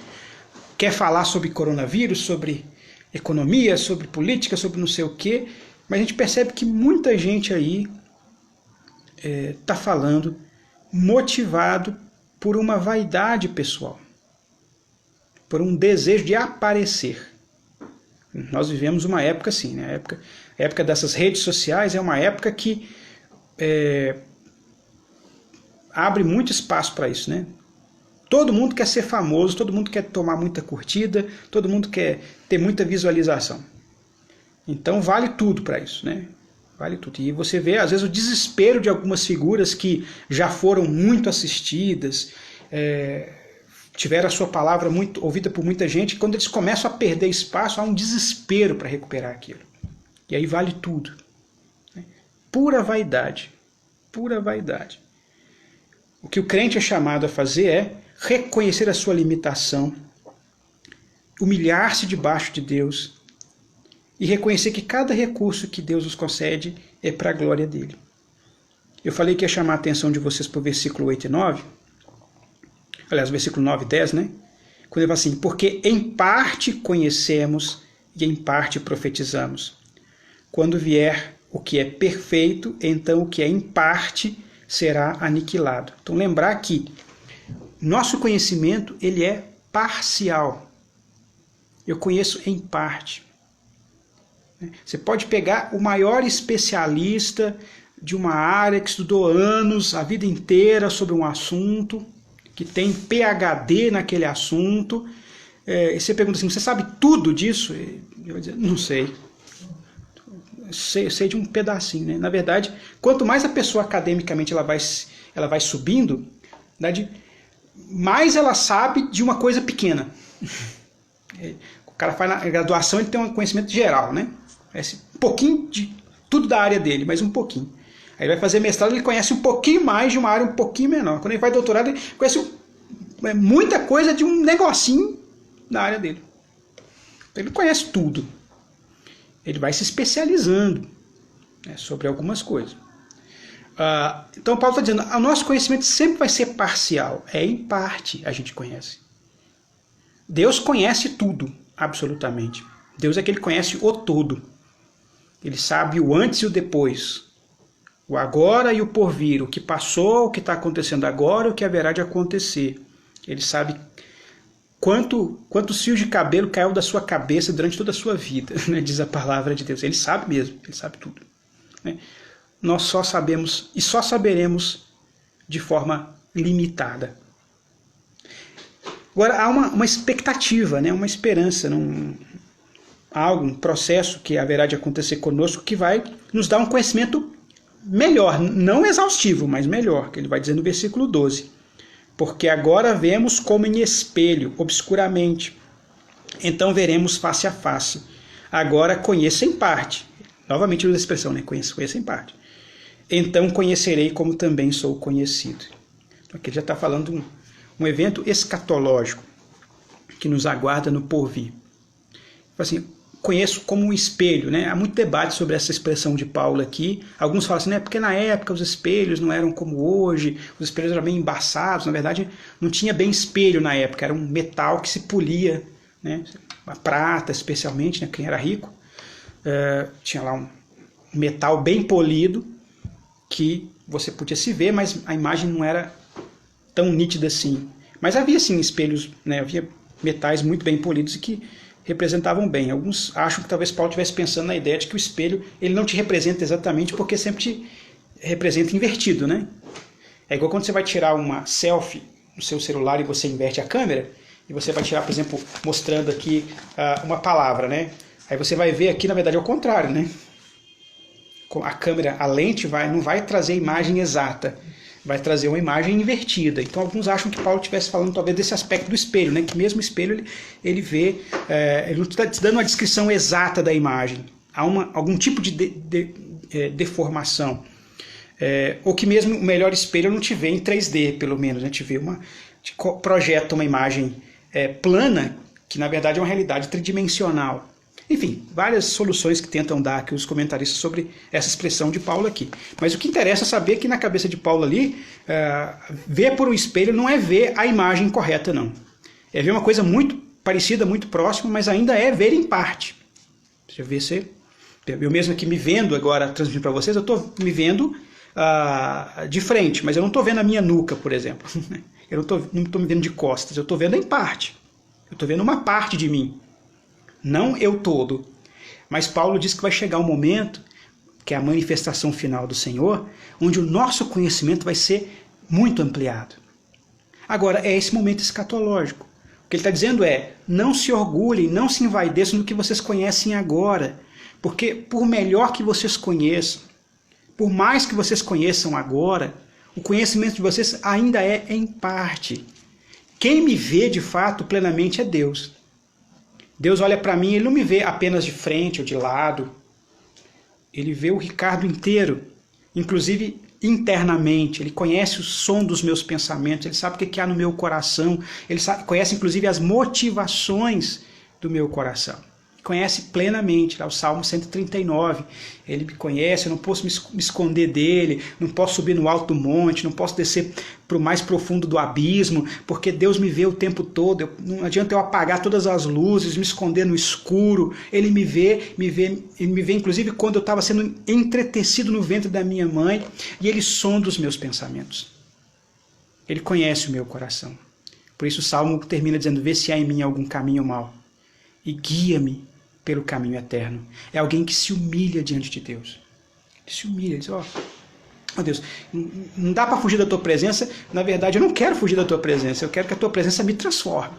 quer falar sobre coronavírus, sobre economia, sobre política, sobre não sei o quê, mas a gente percebe que muita gente aí está falando motivado por uma vaidade pessoal, por um desejo de aparecer. Nós vivemos uma época assim, né? A época dessas redes sociais é uma época que abre muito espaço para isso, né? Todo mundo quer ser famoso, todo mundo quer tomar muita curtida, todo mundo quer ter muita visualização. Então vale tudo para isso, né? Vale tudo. E você vê, às vezes, o desespero de algumas figuras que já foram muito assistidas, tiveram a sua palavra muito ouvida por muita gente, quando eles começam a perder espaço, há um desespero para recuperar aquilo. E aí vale tudo. Né? Pura vaidade. Pura vaidade. O que o crente é chamado a fazer é reconhecer a sua limitação, humilhar-se debaixo de Deus e reconhecer que cada recurso que Deus nos concede é para a glória dele. Eu falei que ia chamar a atenção de vocês para o versículo 8 e 9, aliás, versículo 9 e 10, né? Quando ele fala assim, porque em parte conhecemos e em parte profetizamos. Quando vier o que é perfeito, então o que é em parte será aniquilado. Então lembrar que nosso conhecimento ele é parcial. Eu conheço em parte. Você pode pegar o maior especialista de uma área que estudou anos, a vida inteira sobre um assunto, que tem PhD naquele assunto, e você pergunta assim, você sabe tudo disso? Eu vou dizer, não sei. Sei de um pedacinho, né? Na verdade, quanto mais a pessoa academicamente ela vai subindo, na verdade, mais ela sabe de uma coisa pequena. O cara faz na graduação, ele tem um conhecimento geral, né? Conhece um pouquinho de tudo da área dele, mas um pouquinho. Aí vai fazer mestrado, ele conhece um pouquinho mais de uma área um pouquinho menor. Quando ele vai doutorado, ele conhece muita coisa de um negocinho da área dele. Ele não conhece tudo. Ele vai se especializando, né, sobre algumas coisas. Então Paulo está dizendo, o nosso conhecimento sempre vai ser parcial. É em parte a gente conhece. Deus conhece tudo, absolutamente. Deus é que ele conhece o todo. Ele sabe o antes e o depois. O agora e o porvir. O que passou, o que está acontecendo agora, o que haverá de acontecer. Ele sabe quantos fios de cabelo caiu da sua cabeça durante toda a sua vida, né? Diz a palavra de Deus. Ele sabe mesmo, ele sabe tudo. Né? Nós só sabemos e só saberemos de forma limitada. Agora, há uma expectativa, né? Uma esperança, um processo que haverá de acontecer conosco que vai nos dar um conhecimento melhor, não exaustivo, mas melhor, que ele vai dizer no versículo 12. Porque agora vemos como em espelho, obscuramente. Então veremos face a face. Agora conheço em parte. Novamente usa a expressão, né? Conheço em parte. Então conhecerei como também sou conhecido. Então, aqui ele já está falando de um evento escatológico que nos aguarda no porvir. Assim, conheço como um espelho, né? Há muito debate sobre essa expressão de Paulo aqui. Alguns falam assim, né? Porque na época os espelhos não eram como hoje, os espelhos eram bem embaçados. Na verdade, não tinha bem espelho na época, era um metal que se polia, né? A prata, especialmente, né? Quem era rico, tinha lá um metal bem polido que você podia se ver, mas a imagem não era tão nítida assim. Mas havia sim espelhos, né? Havia metais muito bem polidos e que representavam bem. Alguns acham que talvez Paulo estivesse pensando na ideia de que o espelho ele não te representa exatamente porque sempre te representa invertido, né? É igual quando você vai tirar uma selfie no seu celular e você inverte a câmera e você vai tirar, por exemplo, mostrando aqui uma palavra, né? Aí você vai ver aqui, na verdade, é o contrário, né? A câmera, a lente não vai trazer a imagem exata, vai trazer uma imagem invertida. Então alguns acham que Paulo estivesse falando talvez desse aspecto do espelho, né? Que mesmo o espelho ele vê, ele não está te dando uma descrição exata da imagem. Há algum tipo de deformação. Ou que mesmo o melhor espelho não te vê em 3D, pelo menos. Né? Te projeta uma imagem plana, que na verdade é uma realidade tridimensional. Enfim, várias soluções que tentam dar aqui os comentaristas sobre essa expressão de Paulo aqui. Mas o que interessa é saber que na cabeça de Paulo ali, ver por um espelho não é ver a imagem correta, não. É ver uma coisa muito parecida, muito próxima, mas ainda é ver em parte. Deixa eu ver se... Eu mesmo aqui me vendo agora, transmitindo para vocês, eu estou me vendo de frente, mas eu não estou vendo a minha nuca, por exemplo. Eu não estou me vendo de costas, eu estou vendo em parte. Eu estou vendo uma parte de mim. Não eu todo. Mas Paulo diz que vai chegar um momento, que é a manifestação final do Senhor, onde o nosso conhecimento vai ser muito ampliado. Agora, é esse momento escatológico. O que ele está dizendo é, não se orgulhem, não se envaideçam do que vocês conhecem agora, porque por melhor que vocês conheçam, por mais que vocês conheçam agora, o conhecimento de vocês ainda é em parte. Quem me vê de fato plenamente é Deus. Deus olha para mim, ele não me vê apenas de frente ou de lado. Ele vê o Ricardo inteiro, inclusive internamente. Ele conhece o som dos meus pensamentos, ele sabe o que há no meu coração, ele conhece inclusive as motivações do meu coração. Conhece plenamente, lá o Salmo 139, ele me conhece, eu não posso me esconder dele, não posso subir no alto do monte, não posso descer para o mais profundo do abismo, porque Deus me vê o tempo todo, não adianta eu apagar todas as luzes, me esconder no escuro, ele me vê inclusive quando eu estava sendo entretecido no ventre da minha mãe, e ele sonda os meus pensamentos. Ele conhece o meu coração. Por isso o Salmo termina dizendo, vê se há em mim algum caminho mau, e guia-me pelo caminho eterno. É alguém que se humilha diante de Deus. Ele se humilha, diz, ó Deus, não dá para fugir da tua presença, na verdade eu não quero fugir da tua presença, eu quero que a tua presença me transforme.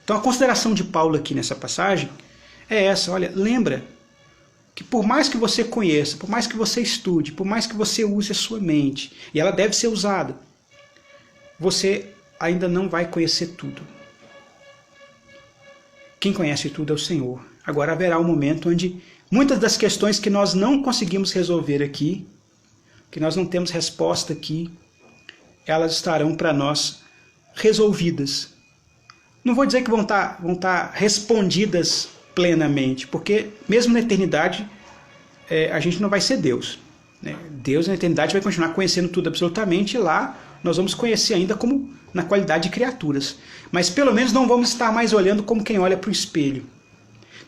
Então a consideração de Paulo aqui nessa passagem é essa, olha, lembra que por mais que você conheça, por mais que você estude, por mais que você use a sua mente, e ela deve ser usada, você ainda não vai conhecer tudo. Quem conhece tudo é o Senhor. Agora haverá um momento onde muitas das questões que nós não conseguimos resolver aqui, que nós não temos resposta aqui, elas estarão para nós resolvidas. Não vou dizer que vão estar respondidas plenamente, porque mesmo na eternidade a gente não vai ser Deus. Deus na eternidade vai continuar conhecendo tudo absolutamente, e lá nós vamos conhecer ainda como na qualidade de criaturas. Mas pelo menos não vamos estar mais olhando como quem olha para o espelho.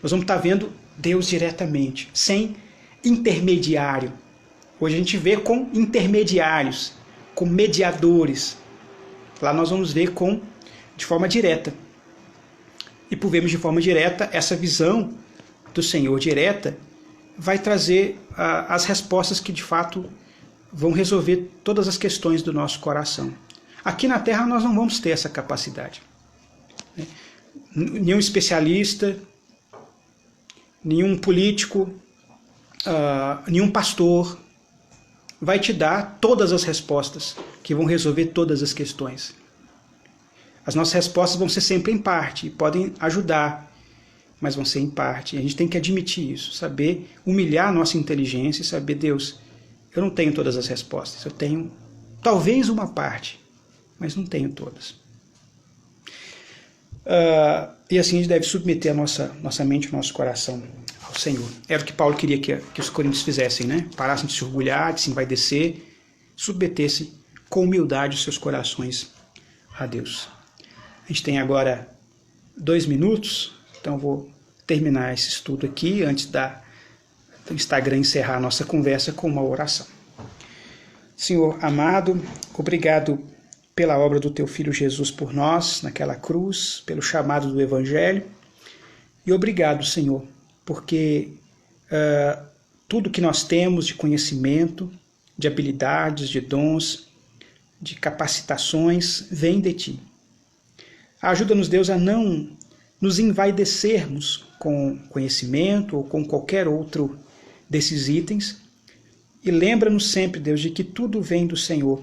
Nós vamos estar vendo Deus diretamente, sem intermediário. Hoje a gente vê com intermediários, com mediadores. Lá nós vamos ver de forma direta. E por vermos de forma direta, essa visão do Senhor direta vai trazer as respostas que de fato vão resolver todas as questões do nosso coração. Aqui na Terra nós não vamos ter essa capacidade. Nenhum especialista, nenhum político, nenhum pastor vai te dar todas as respostas que vão resolver todas as questões. As nossas respostas vão ser sempre em parte, e podem ajudar, mas vão ser em parte. E a gente tem que admitir isso, saber humilhar a nossa inteligência e saber, Deus, eu não tenho todas as respostas, eu tenho talvez uma parte, mas não tenho todas. E assim a gente deve submeter a nossa mente, o nosso coração ao Senhor. Era o que Paulo queria que os coríntios fizessem, né? Parassem de se orgulhar, de se envaidecer, submetessem com humildade os seus corações a Deus. A gente tem agora 2 minutos, então vou terminar esse estudo aqui, antes do Instagram encerrar a nossa conversa com uma oração. Senhor amado, obrigado pela obra do Teu Filho Jesus por nós, naquela cruz, pelo chamado do Evangelho. E obrigado, Senhor, porque tudo que nós temos de conhecimento, de habilidades, de dons, de capacitações, vem de Ti. Ajuda-nos, Deus, a não nos envaidecermos com conhecimento ou com qualquer outro desses itens. E lembra-nos sempre, Deus, de que tudo vem do Senhor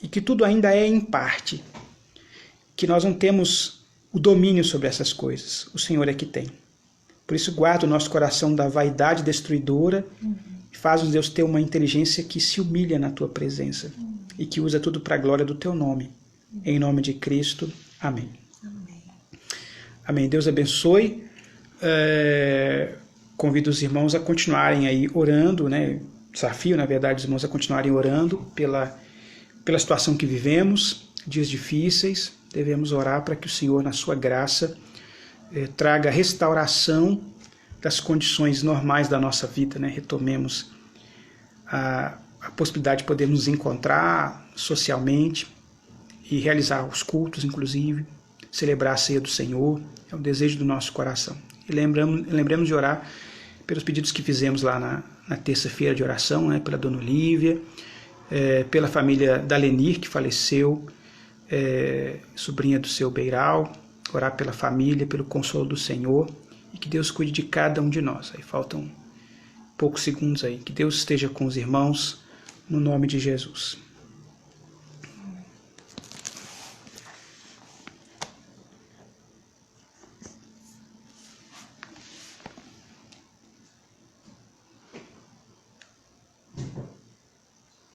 e que tudo ainda é em parte, que nós não temos o domínio sobre essas coisas, o Senhor é que tem. Por isso guarda o nosso coração da vaidade destruidora e faz-nos, Deus, ter uma inteligência que se humilha na Tua presença e que usa tudo para a glória do Teu nome. Em nome de Cristo. Amém. Amém. Deus abençoe. Convido os irmãos a continuarem aí orando, né? Desafio, na verdade, os irmãos a continuarem orando pela situação que vivemos, dias difíceis. Devemos orar para que o Senhor, na sua graça, traga restauração das condições normais da nossa vida, né? Retomemos a possibilidade de poder nos encontrar socialmente e realizar os cultos, inclusive, celebrar a ceia do Senhor. É o desejo do nosso coração. E lembremos de orar pelos pedidos que fizemos lá na terça-feira de oração, né? Pela Dona Olívia, pela família da Lenir, que faleceu, sobrinha do seu Beiral, orar pela família, pelo consolo do Senhor, e que Deus cuide de cada um de nós. Aí faltam poucos segundos aí. Que Deus esteja com os irmãos, no nome de Jesus.